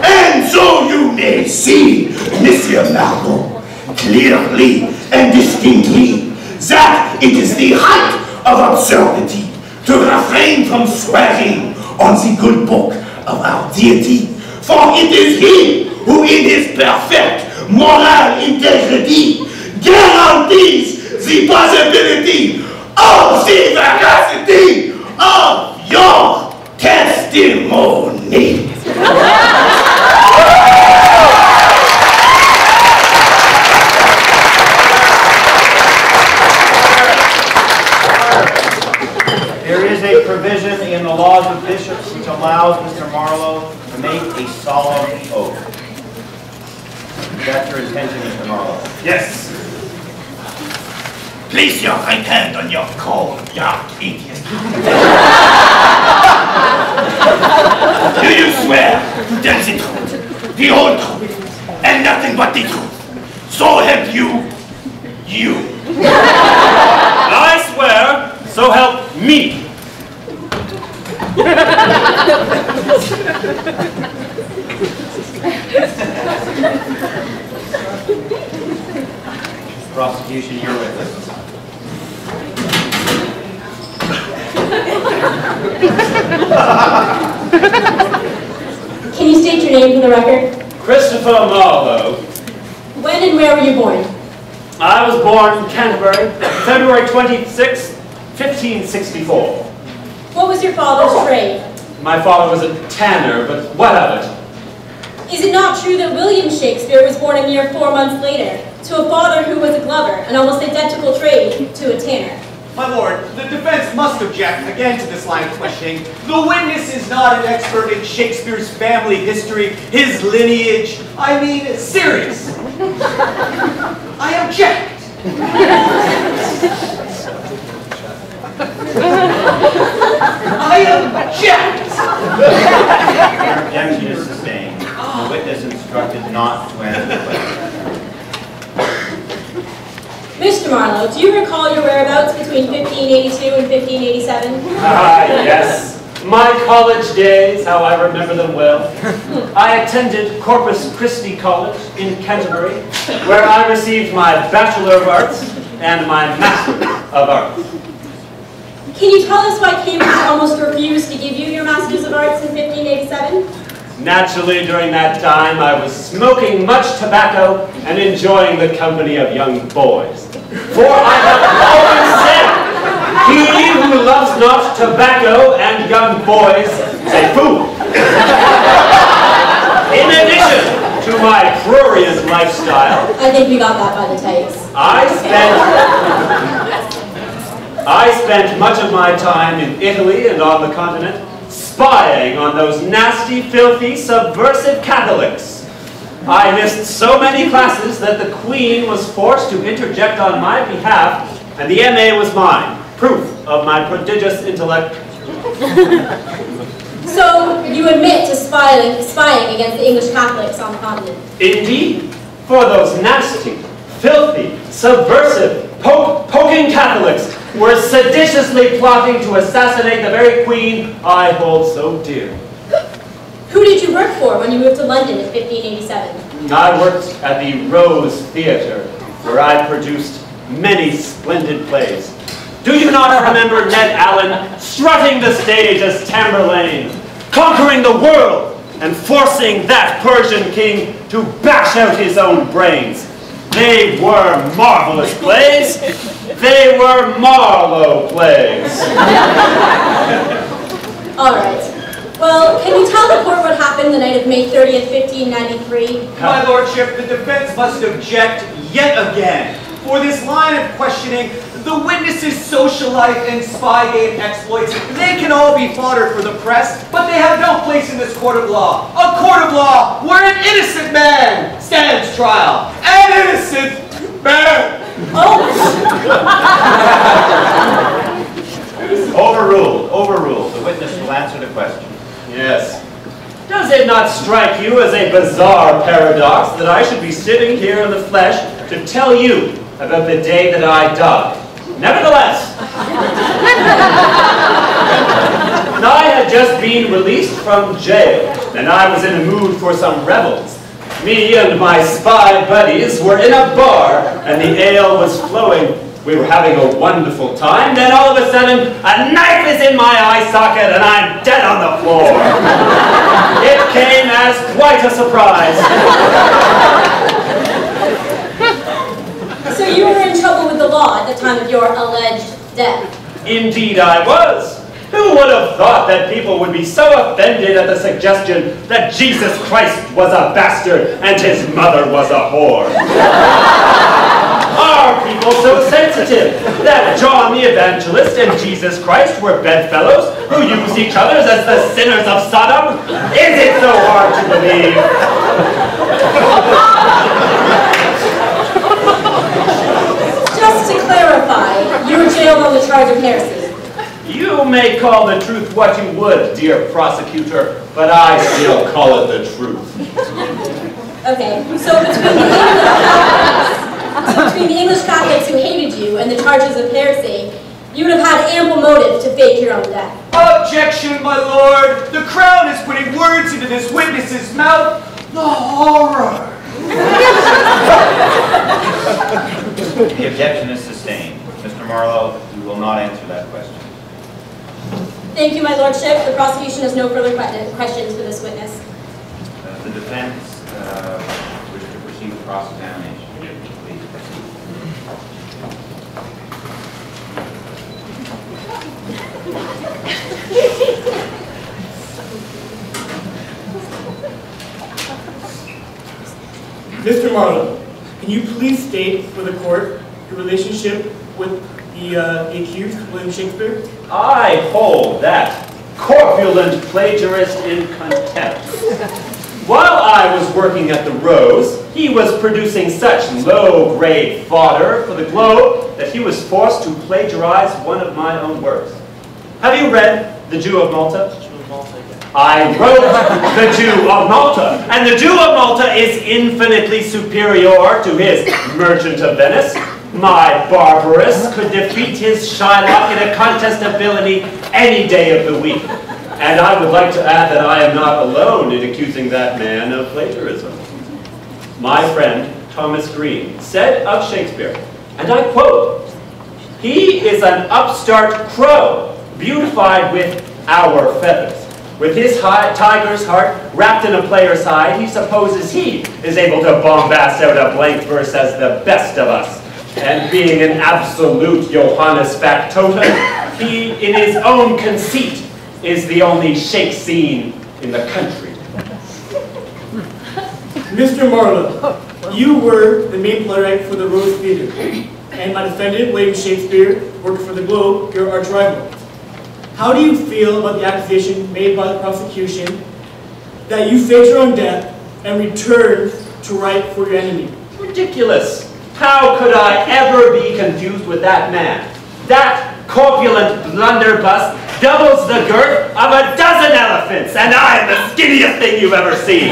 J: And so you may see, Monsieur Marlowe, clearly and distinctly, that it is the height of absurdity to refrain from swearing on the good book of our deity, for it is he who in his perfect moral integrity guarantees the possibility of the veracity of your testimony.
H: There is a provision in the laws of bishops which allows Mr. Marlowe to make a solemn oath. That's your intention, Mr. Marlowe?
F: Yes. Place your right hand on your cold, dark atheist. Do you swear to tell the truth, the whole truth, and nothing but the truth? So help you.
E: I swear, so help me.
H: Prosecution, your witness.
O: Can you state your name for the record?
E: Christopher Marlowe.
O: When and where were you born?
E: I was born in Canterbury, February 26, 1564.
O: What was your father's trade?
E: My father was a tanner, but what of it?
O: Is it not true that William Shakespeare was born a mere 4 months later, to a father who was a glover, an almost identical trade to a tanner?
D: My lord, the defense must object again to this line of questioning. The witness is not an expert in Shakespeare's family history, his lineage. I mean, serious. I object. I object.
H: Your objection is sustained. The witness instructed not to answer the question.
O: Mr. Marlowe, do you recall your whereabouts between 1582 and 1587?
E: Yes. My college days, how I remember them well. I attended Corpus Christi College in Canterbury, where I received my Bachelor of Arts and my Master of Arts.
O: Can you tell us why Cambridge almost refused to give you your Masters of Arts in 1587?
E: Naturally, during that time, I was smoking much tobacco and enjoying the company of young boys. For I have always said, he who loves not tobacco and young boys is a fool. In addition to my prurient lifestyle,
O: I think we got that by the tapes.
E: I spent much of my time in Italy and on the continent spying on those nasty, filthy, subversive Catholics. I missed so many classes that the Queen was forced to interject on my behalf, and the MA was mine, proof of my prodigious intellect.
O: So, you admit to spying against the English Catholics on the continent?
E: Indeed, for those nasty, filthy, subversive, poking Catholics were seditiously plotting to assassinate the very Queen I hold so dear.
O: Who did you work for when you moved to London in 1587?
E: I worked at the Rose Theatre, where I produced many splendid plays. Do you not remember Ned Allen strutting the stage as Tamburlaine, conquering the world and forcing that Persian king to bash out his own brains? They were marvelous plays. They were Marlowe plays.
O: All right. Well, can you tell the court what happened the night of May 30th, 1593?
D: My lordship, the defense must object yet again. For this line of questioning, the witnesses' social life and spy game exploits, they can all be fodder for the press, but they have no place in this court of law. A court of law where an innocent man stands trial. An innocent man!
H: Overruled, overruled. The witness will answer the question.
E: Yes. Does it not strike you as a bizarre paradox that I should be sitting here in the flesh to tell you about the day that I died? Nevertheless, I had just been released from jail, and I was in the mood for some revels. Me and my spy buddies were in a bar, and the ale was flowing. We were having a wonderful time, then all of a sudden, a knife is in my eye socket, and I'm dead on the floor. It came as quite a surprise.
O: So you were in trouble with the law at the time of your alleged death?
E: Indeed I was. Who would have thought that people would be so offended at the suggestion that Jesus Christ was a bastard and his mother was a whore? Are people so sensitive that John the Evangelist and Jesus Christ were bedfellows who used each other as the sinners of Sodom? Is it so hard to believe?
O: Just to clarify, you were jailed on the charge of heresy.
E: You may call the truth what you would, dear prosecutor, but I still call it the truth.
O: Okay, so between the English Catholics who hated you and the charges of heresy, you would have had ample motive to fake your own death.
D: Objection, my lord! The Crown is putting words into this witness's mouth. The horror!
H: The objection is sustained. Mr. Marlowe, you will not answer that question.
O: Thank you, my lordship. The prosecution has no further questions for this witness.
H: The defense wishes to proceed with cross-examination. Please proceed.
K: Mr. Marlowe, can you please state for the court your relationship with the accused, William Shakespeare?
E: I hold that corpulent plagiarist in contempt. While I was working at the Rose, he was producing such low-grade fodder for the Globe that he was forced to plagiarize one of my own works. Have you read The Jew of Malta? I wrote The Jew of Malta, and The Jew of Malta is infinitely superior to his Merchant of Venice. My Barbarous could defeat his Shylock in a contest ability any day of the week. And I would like to add that I am not alone in accusing that man of plagiarism. My friend, Thomas Green, said of Shakespeare, and I quote, He is an upstart crow, beautified with our feathers. With his tiger's heart wrapped in a player's hide, he supposes he is able to bombast out a blank verse as the best of us. And being an absolute Johannes factotum, he, in his own conceit, is the only shake scene in the country.
P: Mr. Marlowe, you were the main playwright for the Rose Theatre, and my defendant, William Shakespeare, worked for the Globe, your arch rival. How do you feel about the accusation made by the prosecution that you faked your own death and returned to write for your enemy?
E: Ridiculous! How could I ever be confused with that man? That corpulent blunderbuss doubles the girth of a dozen elephants, and I am the skinniest thing you've ever seen.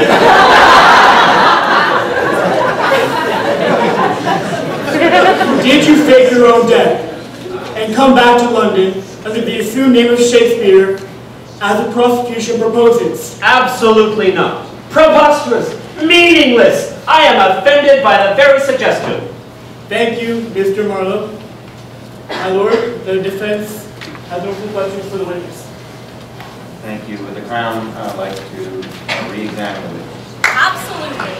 P: Did you fake your own death and come back to London under the assumed name of Shakespeare as the prosecution proposes?
E: Absolutely not. Preposterous. Meaningless. I am offended by the very suggestion.
P: Thank you, Mr. Marlowe. My lord, the defense has no further questions for the witness.
H: Thank you. With the Crown, I'd like to re-examine the witness.
O: Absolutely.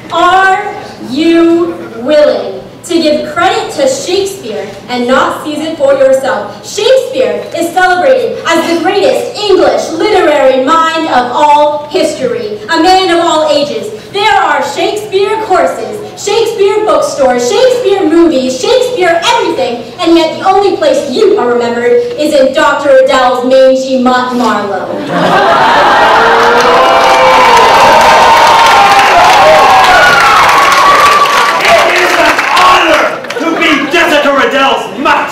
O: Are you willing to give credit to Shakespeare and not seize it for yourself? Shakespeare is celebrated as the greatest English literary mind of all history, a man of all ages. There are Shakespeare courses, Shakespeare bookstores, Shakespeare movies, Shakespeare everything, and yet the only place you are remembered is in Dr. Adele's mangy mutt Marlowe.
E: Jessica Riddell's mutt!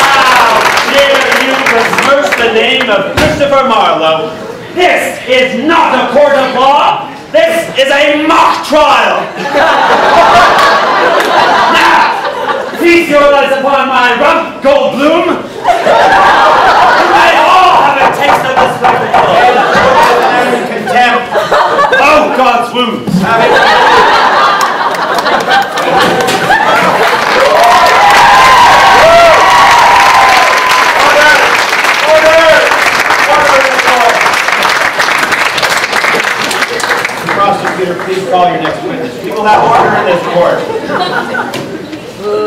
E: How dare you besmirch the name of Christopher Marlowe? This is not a court of law! This is a mock trial! Now, feast your eyes upon my rump, Goldblum! You might all have a taste of this spectacle! Contempt! Oh, God's wounds!
H: Prosecutor, please call your next witness. We will have order in this court.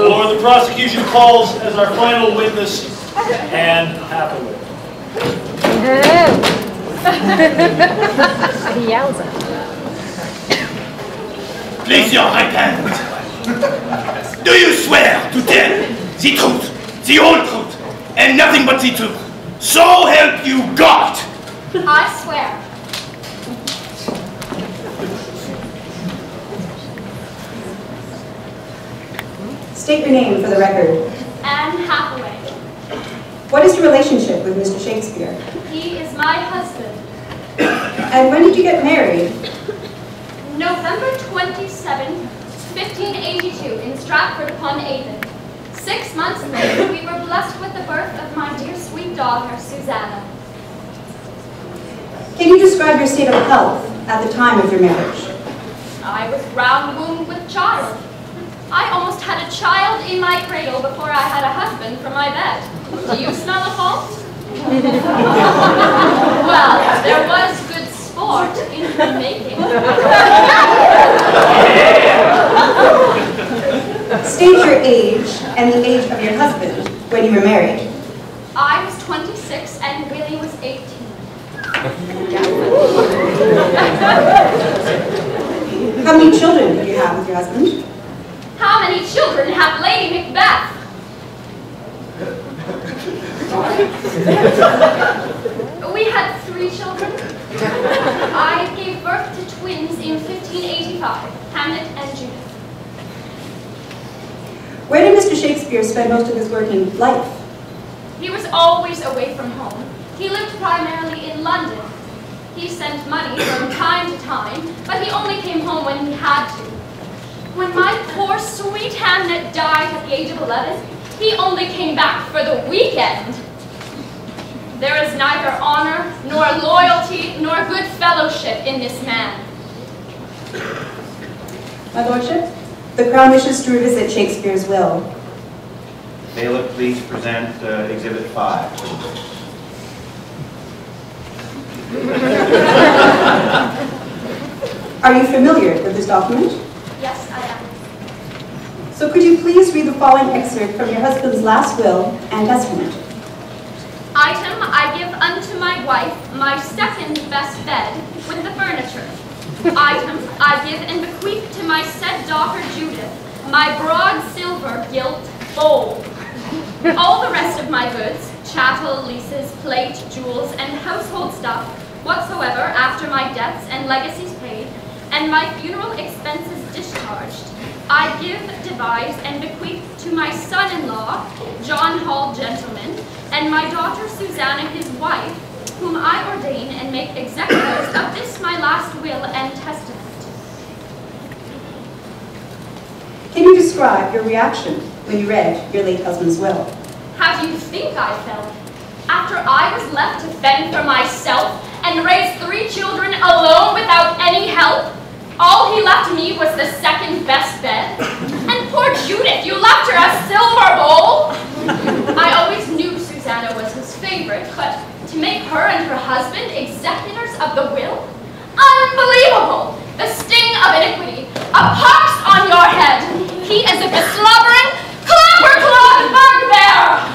G: Lord, the prosecution calls as our final witness Anne Hathaway.
B: He yells at
F: Place your right hand. Do you swear to tell the truth, the whole truth, and nothing but the truth? So help you God!
N: I swear.
Q: State your name for the record.
N: Anne Hathaway.
Q: What is your relationship with Mr. Shakespeare?
N: He is my husband.
Q: And when did you get married?
N: November 27, 1582, in Stratford-upon-Avon. 6 months later, we were blessed with the birth of my dear sweet daughter, Susanna.
Q: Can you describe your state of health at the time of your marriage?
N: I was round-wombed with child. I almost had a child in my cradle before I had a husband for my bed. Do you smell a fault? Well, there was good sport in the making.
Q: State your age and the age of your husband when you were married.
N: I was 26 and Willie was 18.
Q: How many children did you have with your husband?
N: How many children have Lady Macbeth? We had 3 children. I gave birth to twins in 1585, Hamlet and Judith.
Q: Where did Mr. Shakespeare spend most of his working life?
N: He was always away from home. He lived primarily in London. He sent money from time to time, but he only came home when he had to.
R: When my poor sweet Hamnet died at the age of 11, he only came back for the weekend. There is neither honor, nor loyalty, nor good fellowship in this man.
Q: My lordship, the Crown wishes to revisit Shakespeare's will.
H: Bailiff, please present Exhibit 5.
Q: Are you familiar with this document?
R: Yes, I am.
Q: So could you please read the following excerpt from your husband's last will and testament?
R: Item, I give unto my wife my second best bed with the furniture. Item, I give and bequeath to my said daughter Judith my broad silver gilt bowl. All the rest of my goods, chattel, leases, plate, jewels, and household stuff, whatsoever after my debts and legacies paid, and my funeral expenses discharged, I give, devise, and bequeath to my son-in-law, John Hall, gentleman, and my daughter Susanna, his wife, whom I ordain and make executors of this my last will and testament.
Q: Can you describe your reaction when you read your late husband's will?
R: How do you think I felt? After I was left to fend for myself and raise 3 children alone without any help, all he left me was the second best bed. And poor Judith, you left her a silver bowl. I always knew Susanna was his favorite, but to make her and her husband executors of the will? Unbelievable! The sting of iniquity, a pox on your head. He is a beslubbering, clapper-clawed bugbear.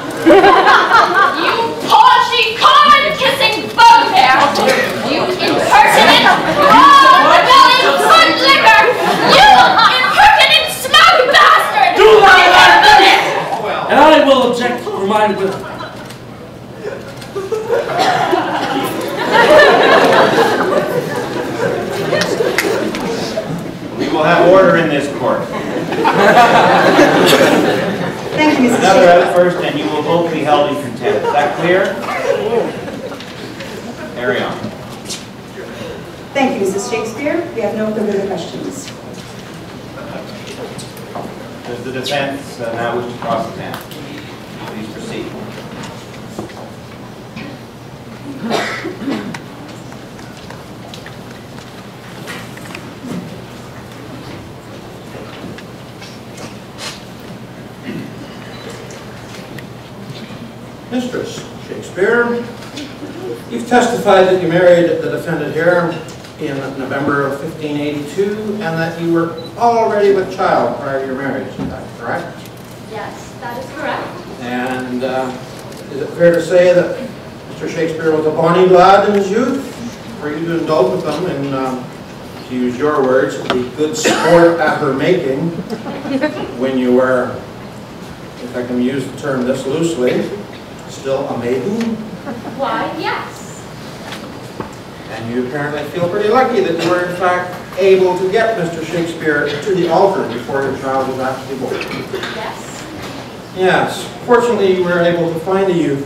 R: You paunchy, common-kissing bugbear. You impertinent, raw-bellied foot-licker. You impertinent, smug bastard.
K: Do that! And I will object for my will.
H: We will have order in this court.
Q: Thank you, Mrs.
H: Another at first, and you will both be held in contempt. Is that clear? Carry on.
Q: Thank you, Mrs. Shakespeare. We have no further questions.
H: Does the defense now wish to cross-examine? Please proceed.
S: Mistress Shakespeare, you've testified that you married the defendant here in November of 1582 and that you were already with child prior to your marriage. Is that correct?
R: Yes, that is correct.
S: And is it fair to say that Mr. Shakespeare was a bonny lad in his youth for you to indulge with them in, to use your words, the good sport at her making when you were, if I can use the term this loosely, still a maiden?
R: Why, yes.
S: And you apparently feel pretty lucky that you were in fact able to get Mr. Shakespeare to the altar before your child was actually born.
R: Yes.
S: Yes. Fortunately, you were able to find a youth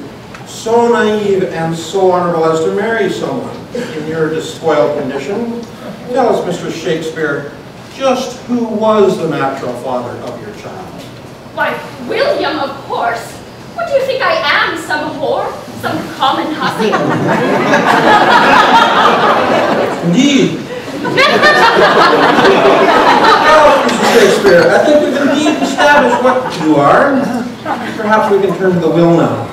S: so naive and so honorable as to marry someone in your despoiled condition. Tell us, Mr. Shakespeare, just who was the natural father of your child?
R: Why, William, of course. What do you think I am, some whore? Some common hussy?
S: Indeed. Well, Mr. Shakespeare, I think we've indeed established what you are. Perhaps we can turn to the will now.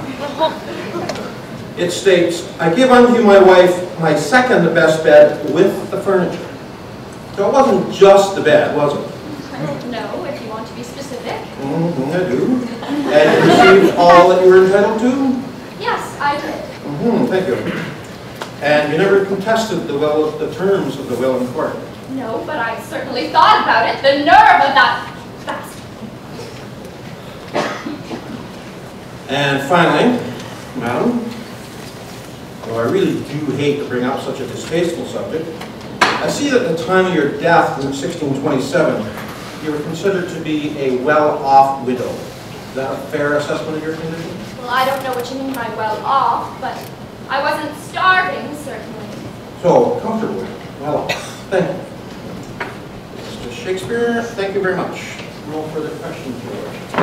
S: It states, I give unto my wife my second best bed with the furniture. So it wasn't just the bed, was it?
R: No, if you want to be specific.
S: I do. And you received all that you were entitled to?
R: Yes, I did.
S: Thank you. And you never contested the terms of the will in court?
R: No, but I certainly thought about it. The nerve of that bastard.
S: And finally, madam, though I really do hate to bring up such a distasteful subject, I see that at the time of your death in 1627, you were considered to be a well-off widow. Is that a fair assessment of your condition?
R: Well, I don't know what you mean by well off, but I wasn't starving, certainly.
S: So, comfortably well off. Thank you. Mr. Shakespeare, thank you very much. No further questions, Your Lordship.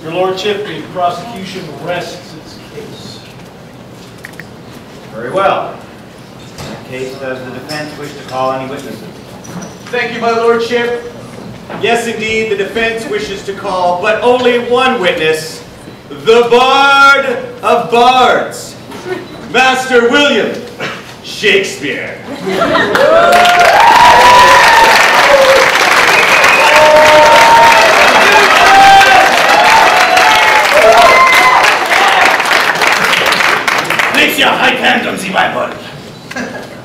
G: Your Lordship, the prosecution rests its case.
H: Very well. In that case, does the defense wish to call any witnesses?
D: Thank you, my lordship. Yes, indeed, the defense wishes to call, but only one witness, the Bard of Bards, Master William Shakespeare.
F: Place your right hand on the Bible.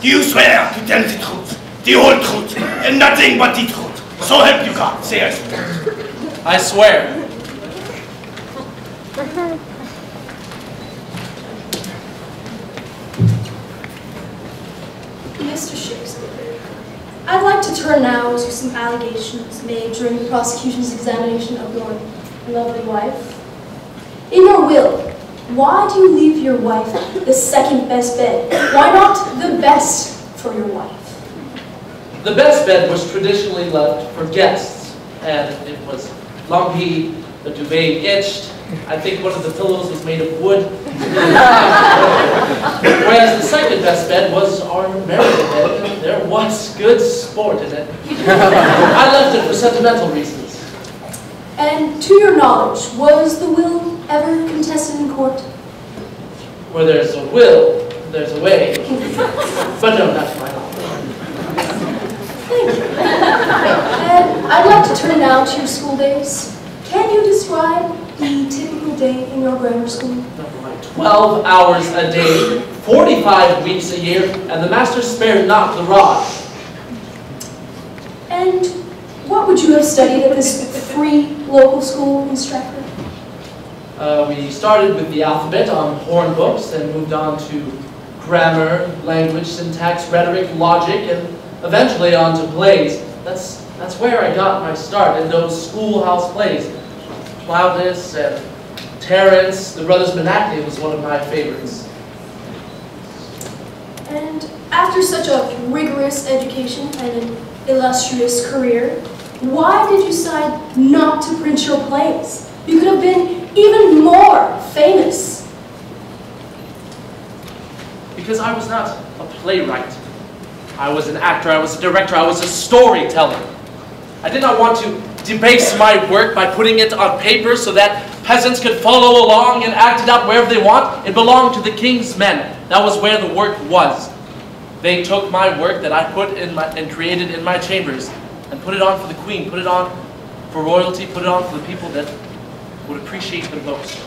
F: Do you swear to tell the truth, the whole truth, and nothing but the truth? So help you God. Say I swear.
M: I swear.
T: Mr. Shakespeare, I'd like to turn now to some allegations made during the prosecution's examination of your lovely wife. In your will, why do you leave your wife the second best bed? Why not the best for your wife?
M: The best bed was traditionally left for guests, and it was lumpy, the duvet itched. I think one of the pillows was made of wood. Whereas the second best bed was our married bed, and there was good sport in it. I left it for sentimental reasons.
T: And to your knowledge, was the will ever contested in court?
M: Where there's a will, there's a way. But no, not to my knowledge.
T: Thank you. And I'd like to turn now to your school days. Can you describe the typical day in your grammar school?
M: 12 hours a day, 45 weeks a year, and the master spared not the rod.
T: And what would you have studied at this free local school in Stratford?
M: We started with the alphabet on horn books, then moved on to grammar, language, syntax, rhetoric, logic, and eventually on to plays. That's where I got my start, in those schoolhouse plays. Plautus and Terence, the Brothers Menacne was one of my favorites.
T: And after such a rigorous education and an illustrious career, why did you decide not to print your plays? You could have been even more famous.
M: Because I was not a playwright. I was an actor, I was a director, I was a storyteller. I did not want to debase my work by putting it on paper so that peasants could follow along and act it out wherever they want. It belonged to the king's men. That was where the work was. They took my work that I put in and created in my chambers and put it on for the queen, put it on for royalty, put it on for the people that would appreciate them most.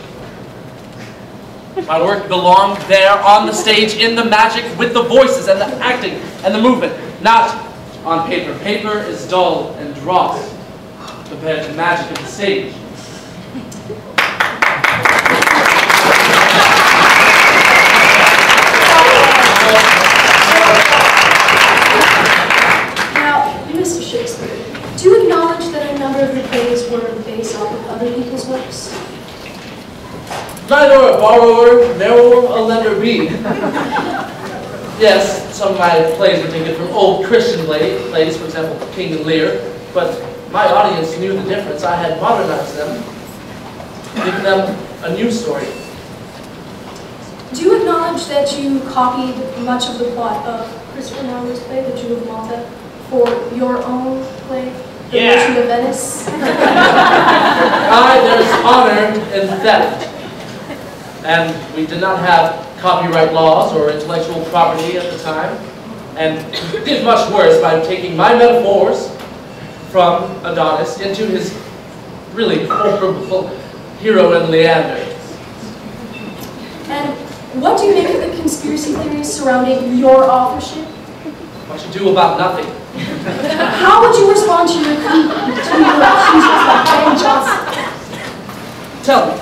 M: My work belonged there on the stage in the magic with the voices and the acting and the movement, not on paper. Paper is dull and dross compared to the magic of the stage.
T: Now, Mr. Shakespeare, do you acknowledge that a number of your plays were based off of other people's works?
M: Neither a borrower nor a lender be. Yes, some of my plays were taken from old Christian plays, for example, King and Lear, but my audience knew the difference. I had modernized them, given them a new story.
T: Do you acknowledge that you copied much of the plot of Christopher Marlowe's play, The Jew of Malta, for your own play, The Merchant of Venice?
M: There's honor in theft. And we did not have copyright laws or intellectual property at the time. And did much worse by taking my metaphors from Adonis into his really horrible hero and Leander.
T: And what do you make of the conspiracy theories surrounding your authorship?
M: What you do about nothing.
T: How would you respond to your accusers like Ben Jonson?
M: Tell me,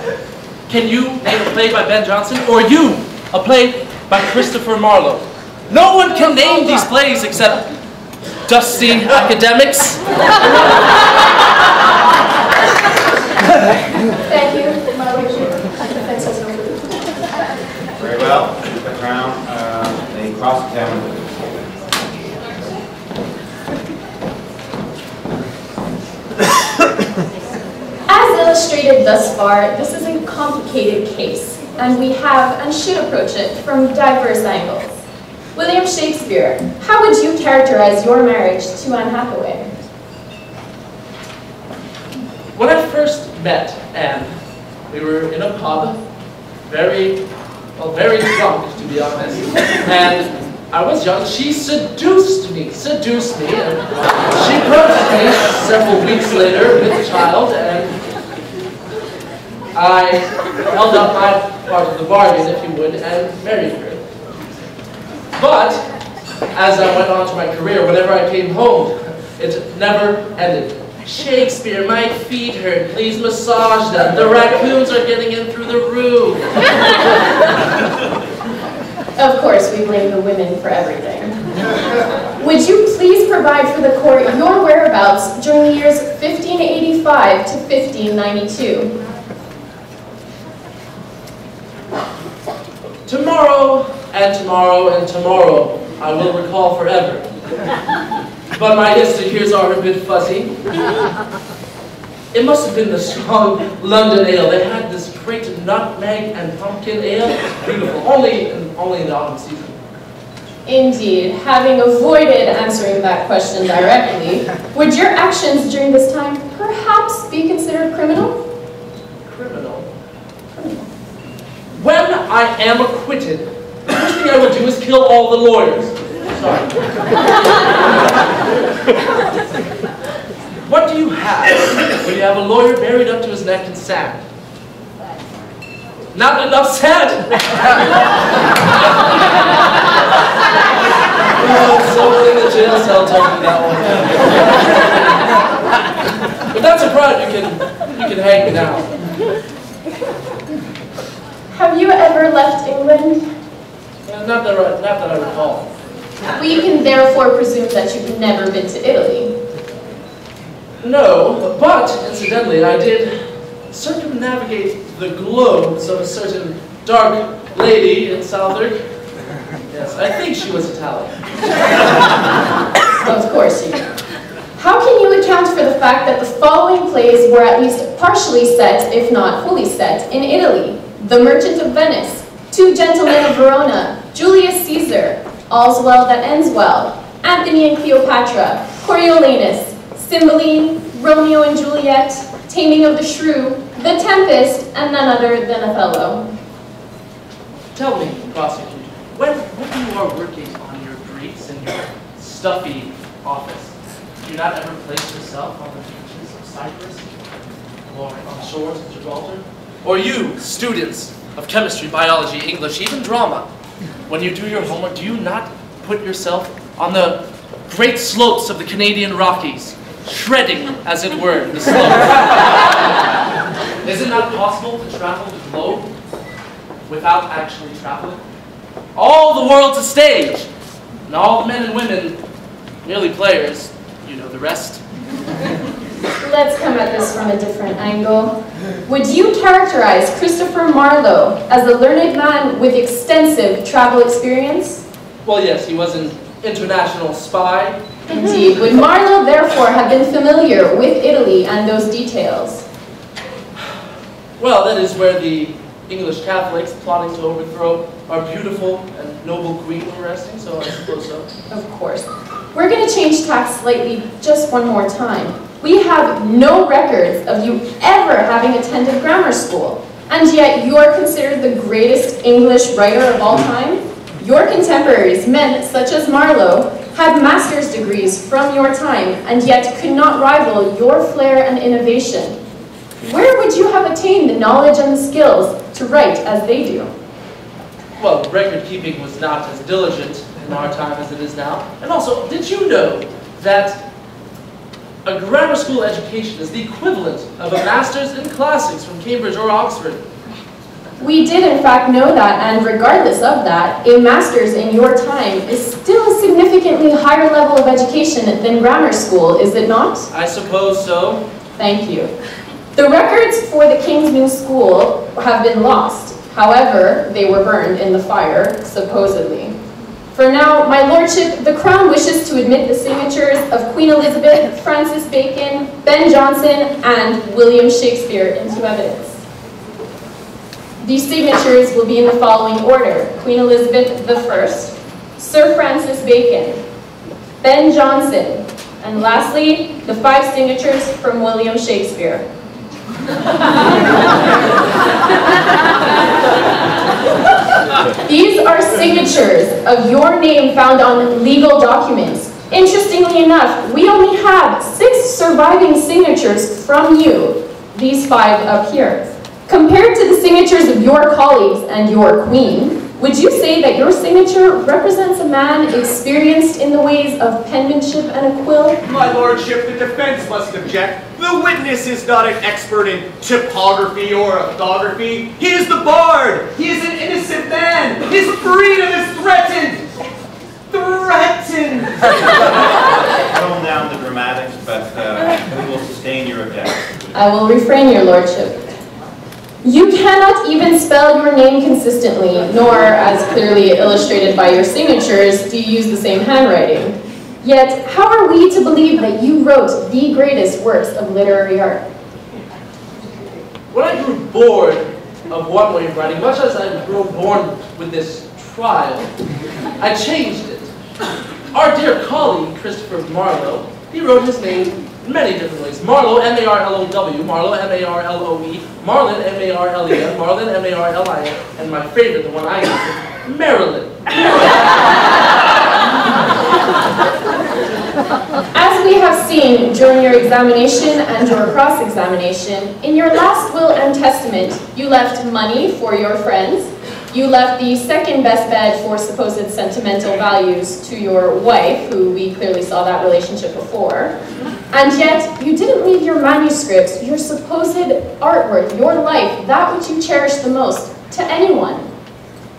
M: can you name a play by Ben Jonson, or you a play by Christopher Marlowe? No one can name these plays except dusty academics.
T: Thank you, my lordship. Defense is over.
H: Very well. The Crown, they cross-examine.
N: As illustrated thus far, this is a complicated case, and we have and should approach it from diverse angles. William Shakespeare, how would you characterize your marriage to Anne Hathaway?
M: When I first met Anne, we were in a pub, very drunk, to be honest, and I was young. She seduced me, and she approached me several weeks later with a child, and I held up my part of the bargain, if you would, and married her. But, as I went on to my career, whenever I came home, it never ended. Shakespeare, my feet hurt, please massage them. The raccoons are getting in through the roof.
N: Of course, we blame the women for everything. Would you please provide for the court your whereabouts during the years 1585 to 1592?
M: Tomorrow, and tomorrow, and tomorrow, I will recall forever. But my yesteryears are a bit fuzzy. It must have been the strong London ale. They had this great nutmeg and pumpkin ale. Beautiful. Only in the autumn season.
N: Indeed. Having avoided answering that question directly, would your actions during this time perhaps be considered criminal?
M: Criminal? When I am acquitted, the first thing I will do is kill all the lawyers. Sorry. What do you have when you have a lawyer buried up to his neck in sand? Not enough sand! Oh, someone in the jail cell told me that one. But that's a pride, you can hang me now.
N: Have you ever left England?
M: Not that I recall.
N: We can therefore presume that you've never been to Italy.
M: No, but incidentally, I did circumnavigate the globes of a certain dark lady in Southwark. Yes, I think she was Italian.
N: Of course you do. How can you account for the fact that the following plays were at least partially set, if not fully set, in Italy? The Merchant of Venice, Two Gentlemen of Verona, Julius Caesar, All's Well That Ends Well, Anthony and Cleopatra, Coriolanus, Cymbeline, Romeo and Juliet, Taming of the Shrew, The Tempest, and none other than Othello.
M: Tell me, prosecutor, when you are working on your briefs in your stuffy office, do you not ever place yourself on the beaches of Cyprus or on the shores of Gibraltar? Or you, students of chemistry, biology, English, even drama, when you do your homework, do you not put yourself on the great slopes of the Canadian Rockies, shredding, as it were, the slopes? Is it not possible to travel the globe without actually traveling? All the world's a stage, and all the men and women merely players. You know the rest.
N: Let's come at this from a different angle. Would you characterize Christopher Marlowe as a learned man with extensive travel experience?
M: Well, yes, he was an international spy.
N: Indeed. Would Marlowe therefore have been familiar with Italy and those details?
M: Well, that is where the English Catholics plotting to overthrow our beautiful and noble queen were resting, so I suppose so.
N: Of course. We're going to change tack slightly just one more time. We have no records of you ever having attended grammar school, and yet you're considered the greatest English writer of all time? Your contemporaries, men such as Marlowe, had master's degrees from your time, and yet could not rival your flair and innovation. Where would you have attained the knowledge and the skills to write as they do?
M: Well, record keeping was not as diligent in our time as it is now. And also, did you know that a grammar school education is the equivalent of a master's in classics from Cambridge or Oxford?
N: We did in fact know that, and regardless of that, a master's in your time is still a significantly higher level of education than grammar school, is it not?
M: I suppose so.
N: Thank you. The records for the King's New School have been lost. However, they were burned in the fire, supposedly. For now, my lordship, the Crown wishes to admit the signatures of Queen Elizabeth, Francis Bacon, Ben Jonson, and William Shakespeare into evidence. These signatures will be in the following order: Queen Elizabeth I, Sir Francis Bacon, Ben Jonson, and lastly, the 5 signatures from William Shakespeare. These are signatures of your name found on legal documents. Interestingly enough, we only have 6 surviving signatures from you, these 5 up here. Compared to the signatures of your colleagues and your queen, would you say that your signature represents a man experienced in the ways of penmanship and a quill?
D: My lordship, the defense must object. The witness is not an expert in typography or orthography. He is the bard. He is an innocent man. His freedom is threatened. Threatened.
H: Tone down the dramatics, but we will sustain your objection.
N: I will refrain, your lordship. You cannot even spell your name consistently, nor, as clearly illustrated by your signatures, do you use the same handwriting. Yet, how are we to believe that you wrote the greatest works of literary art?
U: When I grew bored of one way of writing, much as I grew bored with this trial, I changed it. Our dear colleague, Christopher Marlowe, he wrote his name many different ways. Marlowe, M-A-R-L-O-W, Marlowe, M-A-R-L-O-E, Marlin, M-A-R-L-E-N, Marlin, M-A-R-L-I-N, and my favorite, the one I use, Marilyn.
N: As we have seen during your examination and your cross-examination, in your last will and testament, you left money for your friends, you left the second best bed for supposed sentimental values to your wife, who we clearly saw that relationship before, and yet you didn't leave your manuscripts, your supposed artwork, your life, that which you cherish the most, to anyone.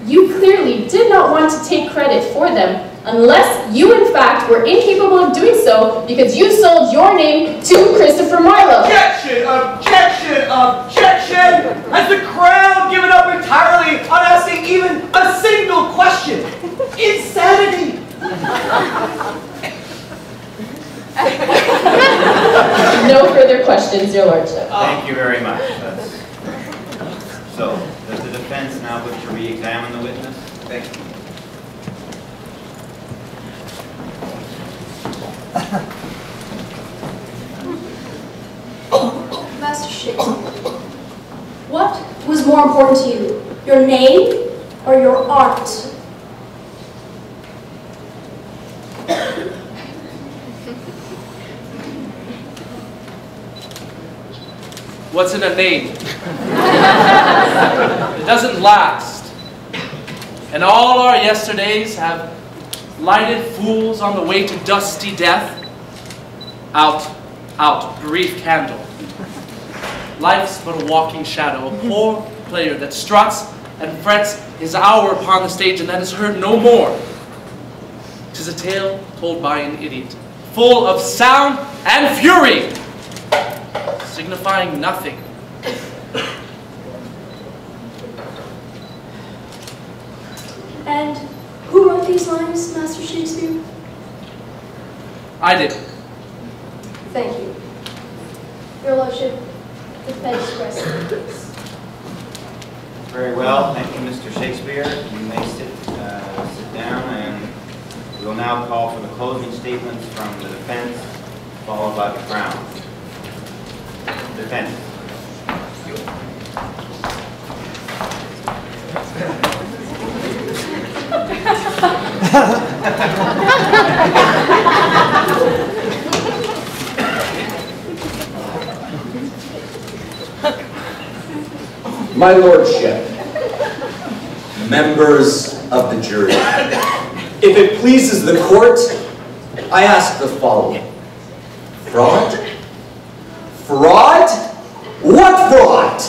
N: You clearly did not want to take credit for them unless you in fact were incapable of doing so because you sold your name to Christopher Marlowe.
D: Objection! Objection! Objection! Has the Crown given up entirely on asking even a single question? Insanity!
N: No further questions, your lordship.
H: Thank you very much. So, does the defense now wish to re-examine the witness? Thank you.
T: Master Shakespeare, what was more important to you, your name or your art?
U: What's in a name? It doesn't last. And all our yesterdays have lighted fools on the way to dusty death. Out, out, brief candle. Life's but a walking shadow, a poor player that struts and frets his hour upon the stage and that is heard no more. 'Tis a tale told by an idiot, full of sound and fury, signifying nothing.
T: And who wrote these lines, Master Shakespeare?
U: I did.
T: Thank you. Your Lordship, the bench rests.
H: Very well. Thank you, Mr. Shakespeare. You may sit down, and we will now call for the closing statements from the defense, followed by the Crown. Defense.
V: My lordship, members of the jury, if it pleases the court, I ask the following. Fraud? Fraud? What fraud?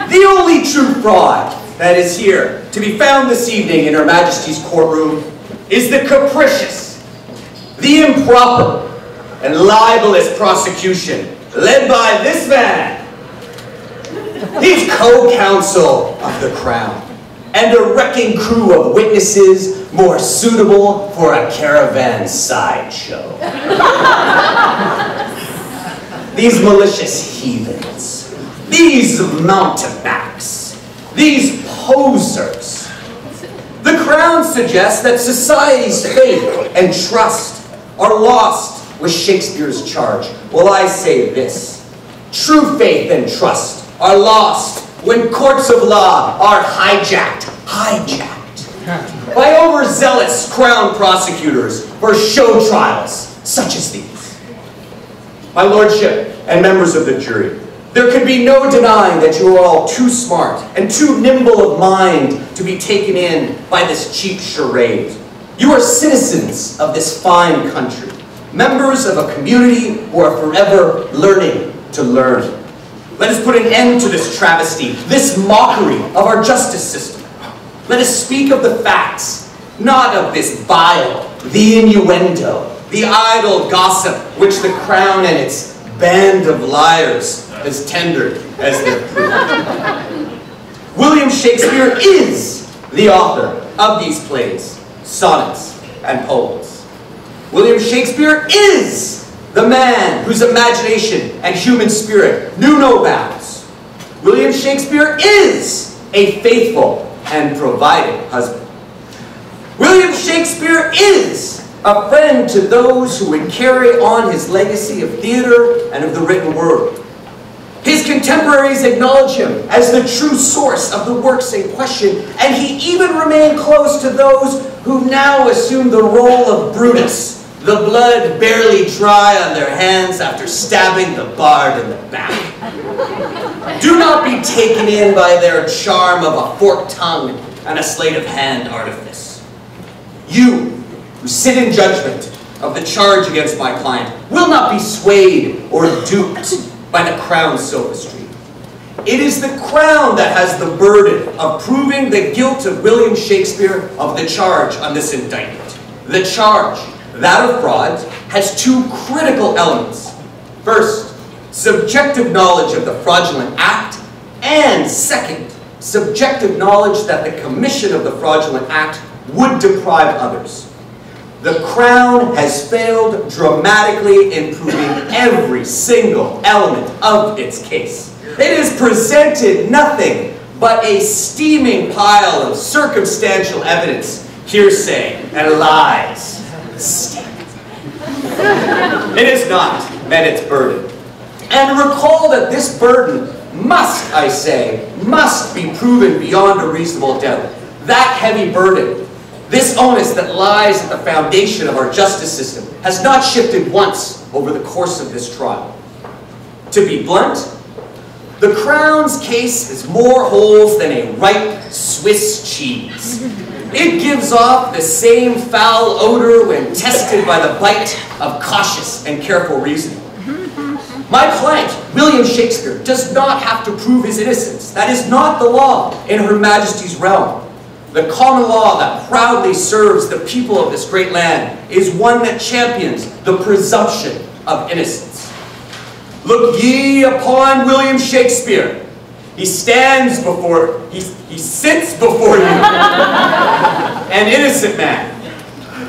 V: The only true fraud that is here to be found this evening in Her Majesty's courtroom is the capricious, the improper, and libelous prosecution led by this man. his co-counsel of the crown, and a wrecking crew of witnesses more suitable for a caravan sideshow. These malicious heathens, these mountebanks, these posers. The crown suggests that society's faith and trust are lost with Shakespeare's charge. Well, I say this: true faith and trust are lost when courts of law are hijacked by overzealous crown prosecutors for show trials such as these. My lordship and members of the jury, there can be no denying that you are all too smart and too nimble of mind to be taken in by this cheap charade. You are citizens of this fine country, members of a community who are forever learning to learn. Let us put an end to this travesty, this mockery of our justice system. Let us speak of the facts, not of this bile, the innuendo, the idle gossip which the crown and its band of liars has tendered as their proof. William Shakespeare is the author of these plays, sonnets, and poems. William Shakespeare is the man whose imagination and human spirit knew no bounds. William Shakespeare is a faithful and providing husband. William Shakespeare is a friend to those who would carry on his legacy of theater and of the written word. His contemporaries acknowledge him as the true source of the works in question, and he even remained close to those who now assume the role of Brutus, the blood barely dry on their hands after stabbing the bard in the back. Do not be taken in by their charm of a forked tongue and a sleight of hand artifice. You, who sit in judgment of the charge against my client, will not be swayed or duped by the crown's sophistry. It is the crown that has the burden of proving the guilt of William Shakespeare of the charge on this indictment. The charge, that of fraud, has two critical elements. First, subjective knowledge of the fraudulent act, and second, subjective knowledge that the commission of the fraudulent act would deprive others. The crown has failed dramatically in proving every single element of its case. It has presented nothing but a steaming pile of circumstantial evidence, hearsay, and lies. It has not met its burden. And recall that this burden must, I say, must be proven beyond a reasonable doubt. That heavy burden, this onus that lies at the foundation of our justice system, has not shifted once over the course of this trial. To be blunt, the Crown's case is more holes than a ripe Swiss cheese. It gives off the same foul odor when tested by the bite of cautious and careful reasoning. My client, William Shakespeare, does not have to prove his innocence. That is not the law in Her Majesty's realm. The common law that proudly serves the people of this great land is one that champions the presumption of innocence. Look ye upon William Shakespeare. He stands before, he sits before you, an innocent man.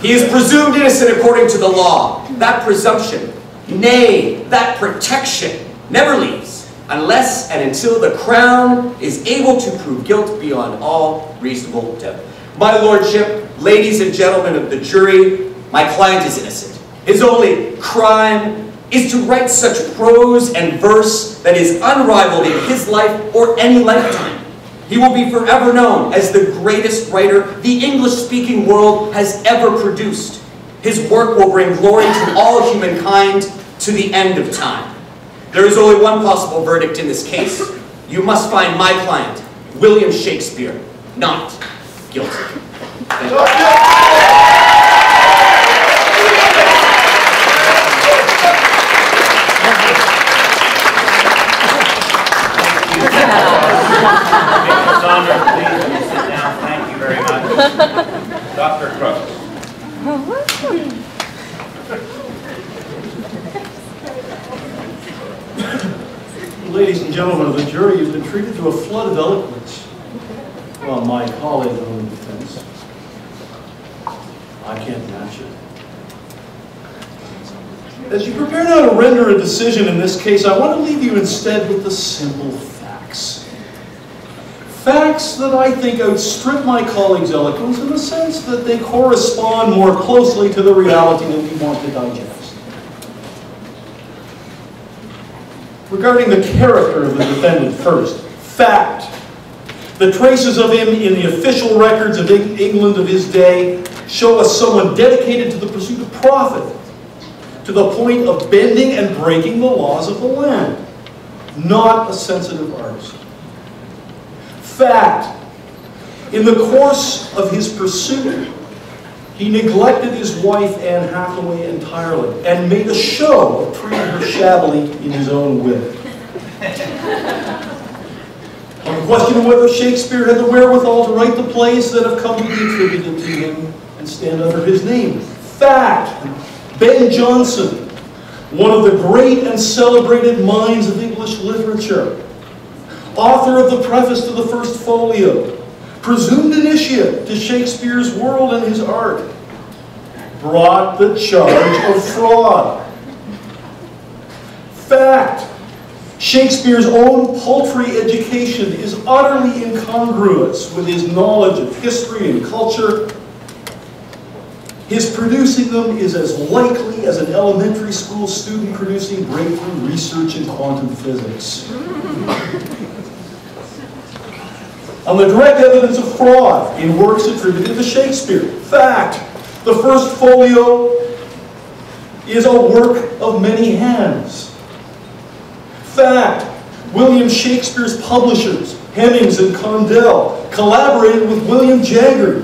V: He is presumed innocent according to the law. That presumption, nay, that protection, never leaves unless and until the Crown is able to prove guilt beyond all reasonable doubt. My lordship, ladies and gentlemen of the jury, my client is innocent. His only crime is to write such prose and verse that is unrivaled in his life or any lifetime. He will be forever known as the greatest writer the English-speaking world has ever produced. His work will bring glory to all humankind to the end of time. There is only one possible verdict in this case. You must find my client, William Shakespeare, not guilty. Thank you.
H: Please sit down. Thank you very much. Dr. Crook.
J: Ladies and gentlemen of the jury, you've been treated to a flood of eloquence. Well, my colleague on the defense. I can't match it. As you prepare now to render a decision in this case, I want to leave you instead with the simple facts. Facts that I think outstrip my colleague's eloquence in the sense that they correspond more closely to the reality that we want to digest. Regarding the character of the defendant first, fact. The traces of him in the official records of England of his day show us someone dedicated to the pursuit of profit, to the point of bending and breaking the laws of the land, not a sensitive artist. Fact. In the course of his pursuit, he neglected his wife, Anne Hathaway, entirely, and made a show of treating her shabbily in his own will. On the question of whether Shakespeare had the wherewithal to write the plays that have come to be attributed to him and stand under his name. Fact. Ben Jonson, one of the great and celebrated minds of English literature, author of the preface to the first folio, presumed initiate to Shakespeare's world and his art, brought the charge of fraud. Fact. Shakespeare's own paltry education is utterly incongruous with his knowledge of history and culture. His producing them is as likely as an elementary school student producing breakthrough research in quantum physics. On the direct evidence of fraud in works attributed to Shakespeare. Fact. The first folio is a work of many hands. Fact. William Shakespeare's publishers, Hemings and Condell, collaborated with William Jagger,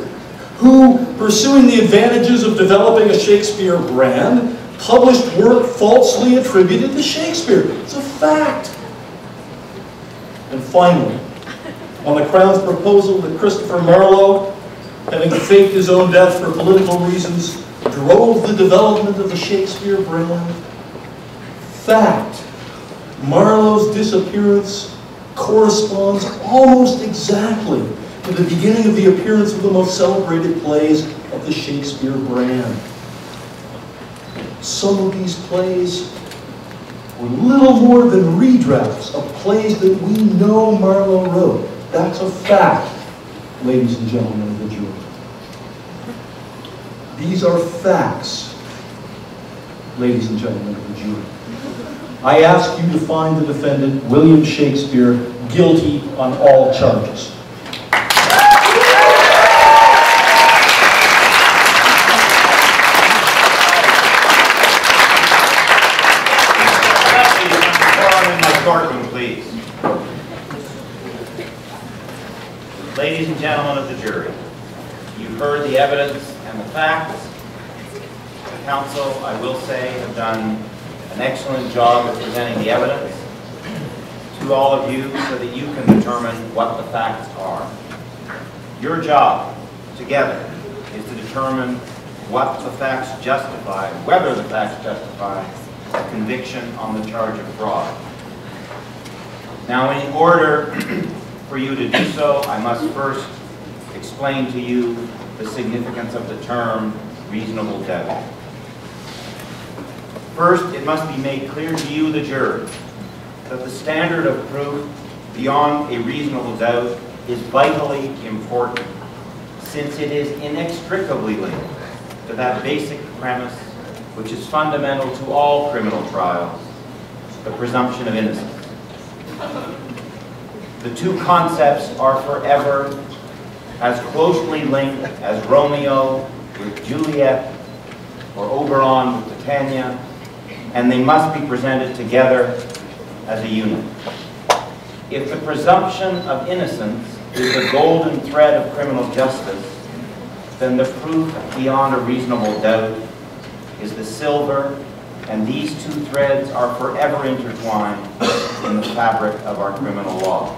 J: who, pursuing the advantages of developing a Shakespeare brand, published work falsely attributed to Shakespeare. It's a fact. And finally, on the Crown's proposal that Christopher Marlowe, having faked his own death for political reasons, drove the development of the Shakespeare brand. Fact. Marlowe's disappearance corresponds almost exactly to the beginning of the appearance of the most celebrated plays of the Shakespeare brand. Some of these plays were little more than redrafts of plays that we know Marlowe wrote. That's a fact, ladies and gentlemen of the jury. These are facts, ladies and gentlemen of the jury. I ask you to find the defendant, William Shakespeare, guilty on all charges.
H: Courtroom, please. Ladies and gentlemen of the jury, you've heard the evidence and the facts. The counsel, I will say, have done an excellent job of presenting the evidence to all of you so that you can determine what the facts are. Your job, together, is to determine what the facts justify, whether the facts justify a conviction on the charge of fraud. Now, in order for you to do so, I must first explain to you the significance of the term reasonable doubt. First, it must be made clear to you, the jury, that the standard of proof beyond a reasonable doubt is vitally important, since it is inextricably linked to that basic premise which is fundamental to all criminal trials, the presumption of innocence. The two concepts are forever as closely linked as Romeo with Juliet or Oberon with Titania, and they must be presented together as a unit. If the presumption of innocence is the golden thread of criminal justice, then the proof beyond a reasonable doubt is the silver, and these two threads are forever intertwined in the fabric of our criminal law.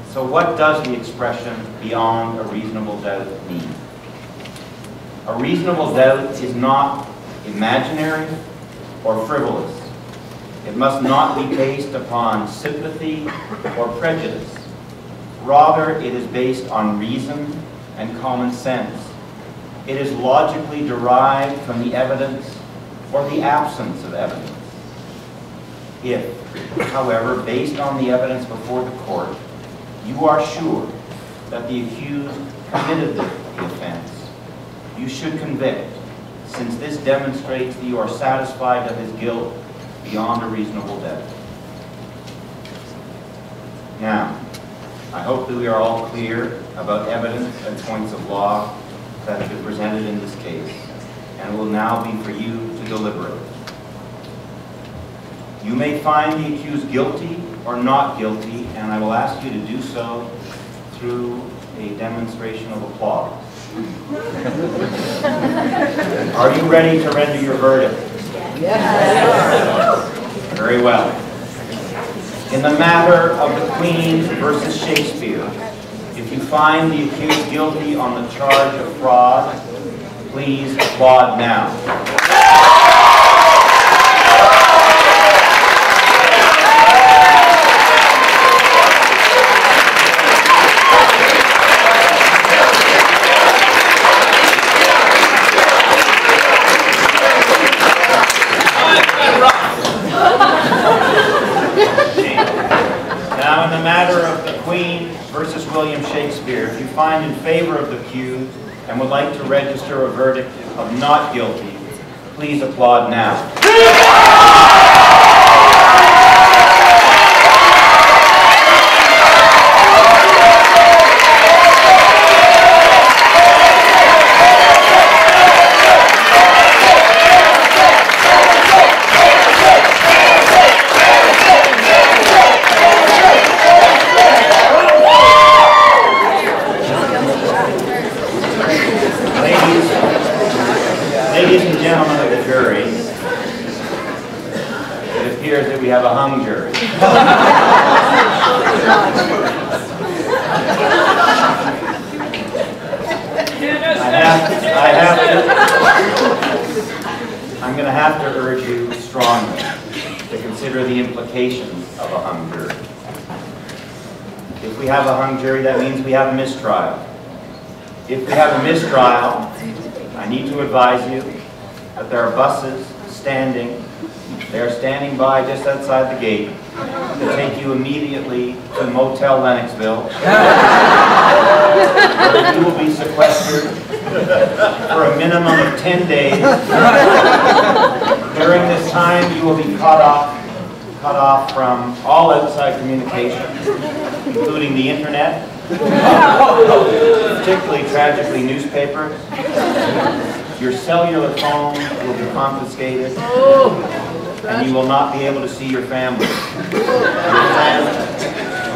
H: So what does the expression beyond a reasonable doubt mean? A reasonable doubt is not imaginary or frivolous. It must not be based upon sympathy or prejudice. Rather, it is based on reason and common sense. It is logically derived from the evidence or the absence of evidence. If, however, based on the evidence before the court, you are sure that the accused committed the offense, you should convict, since this demonstrates that you are satisfied of his guilt beyond a reasonable doubt. Now, I hope that we are all clear about evidence and points of law that have been presented in this case, and it will now be for you to deliberate. You may find the accused guilty or not guilty, and I will ask you to do so through a demonstration of applause. Are you ready to render your verdict? Yes. Very well. In the matter of the Queen versus Shakespeare, if you find the accused guilty on the charge of fraud, please applaud now. Now, in the matter of the Queen versus William Shakespeare, if you find in favor of the accused and would like to register a verdict of not guilty, please applaud now. Ladies and gentlemen of the jury, it appears that we have a hung jury. I'm going to have to urge you strongly to consider the implications of a hung jury. If we have a hung jury, that means we have a mistrial. If we have a mistrial, I need to advise you that there are buses standing. They are standing by just outside the gate to take you immediately to Motel Lennoxville. Where you will be sequestered for a minimum of 10 days. During this time, you will be cut off from all outside communication, including the internet, particularly, tragically, newspapers. Your cellular phone will be confiscated, and you will not be able to see your family.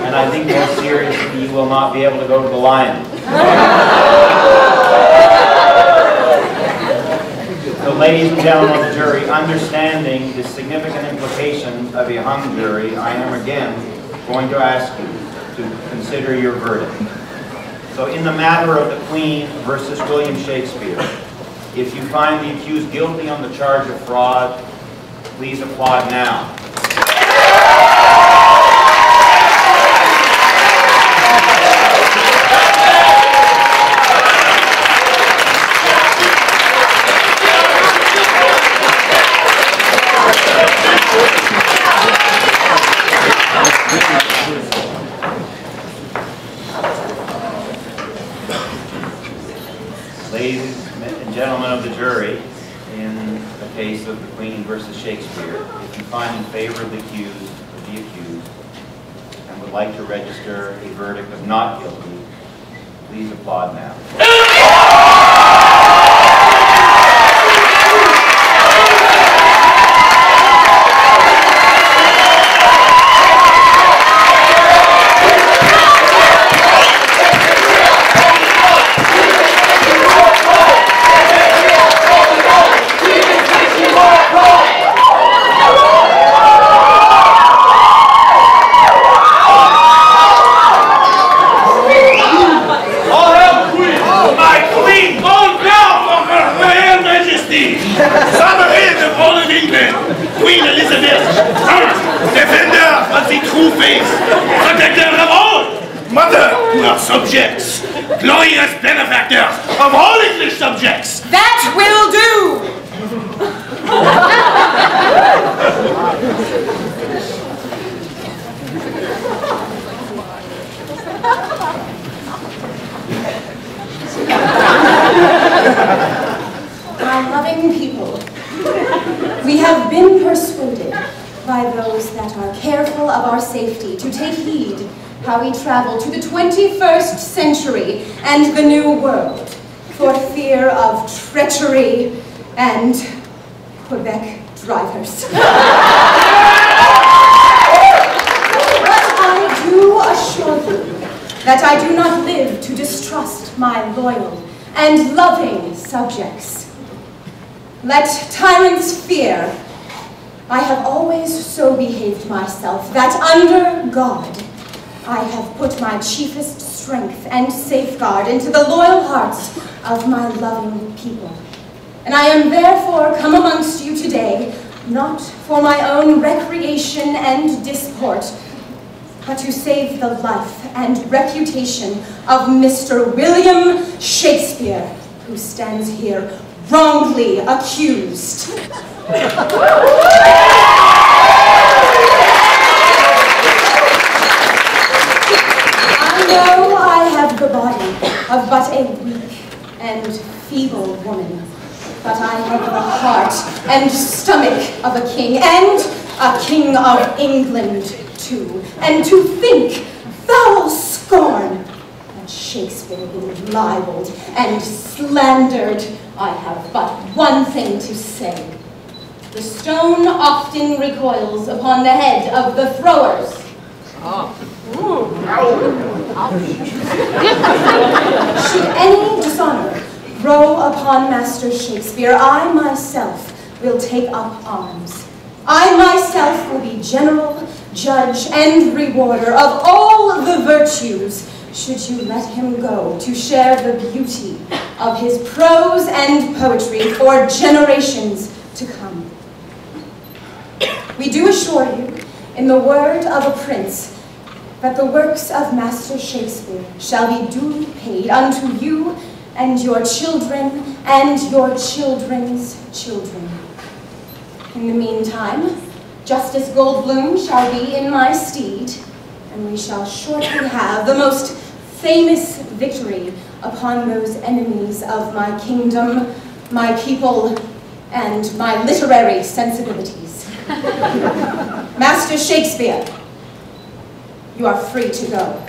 H: And I think more seriously, you will not be able to go to the Lions. So, ladies and gentlemen of the jury, understanding the significant implications of a hung jury, I am again going to ask you to consider your verdict. So in the matter of the Queen versus William Shakespeare, if you find the accused guilty on the charge of fraud, please applaud now. Ladies and gentlemen of the jury, in the case of the Queen versus Shakespeare, if you find in favor of the accused and would like to register a verdict of not guilty, please applaud now.
A: All hail the Queen!
F: your subjects, glorious benefactors of all English subjects.
A: That will do!
C: My loving people, we have been persuaded by those that are careful of our safety to take heed how we travel to the 21st century and the new world for fear of treachery and Quebec drivers. But I do assure you that I do not live to distrust my loyal and loving subjects. Let tyrants fear. I have always so behaved myself that under God I have put my chiefest strength and safeguard into the loyal hearts of my loving people. And I am therefore come amongst you today, not for my own recreation and disport, but to save the life and reputation of Mr. William Shakespeare, who stands here wrongly accused. I know I have the body of but a weak and feeble woman, but I have the heart and stomach of a king, and a king of England too. And to think, foul scorn, that Shakespeare be libeled and slandered, I have but one thing to say. The stone often recoils upon the head of the throwers. Should any dishonor grow upon Master Shakespeare, I myself will take up arms. I myself will be general, judge, and rewarder of all the virtues, should you let him go to share the beauty of his prose and poetry for generations to come. We do assure you, in the word of a prince, that the works of Master Shakespeare shall be duly paid unto you and your children and your children's children. In the meantime, Justice Goldbloom shall be in my stead, and we shall shortly have the most famous victory upon those enemies of my kingdom, my people, and my literary sensibilities. Master Shakespeare, you are free to go.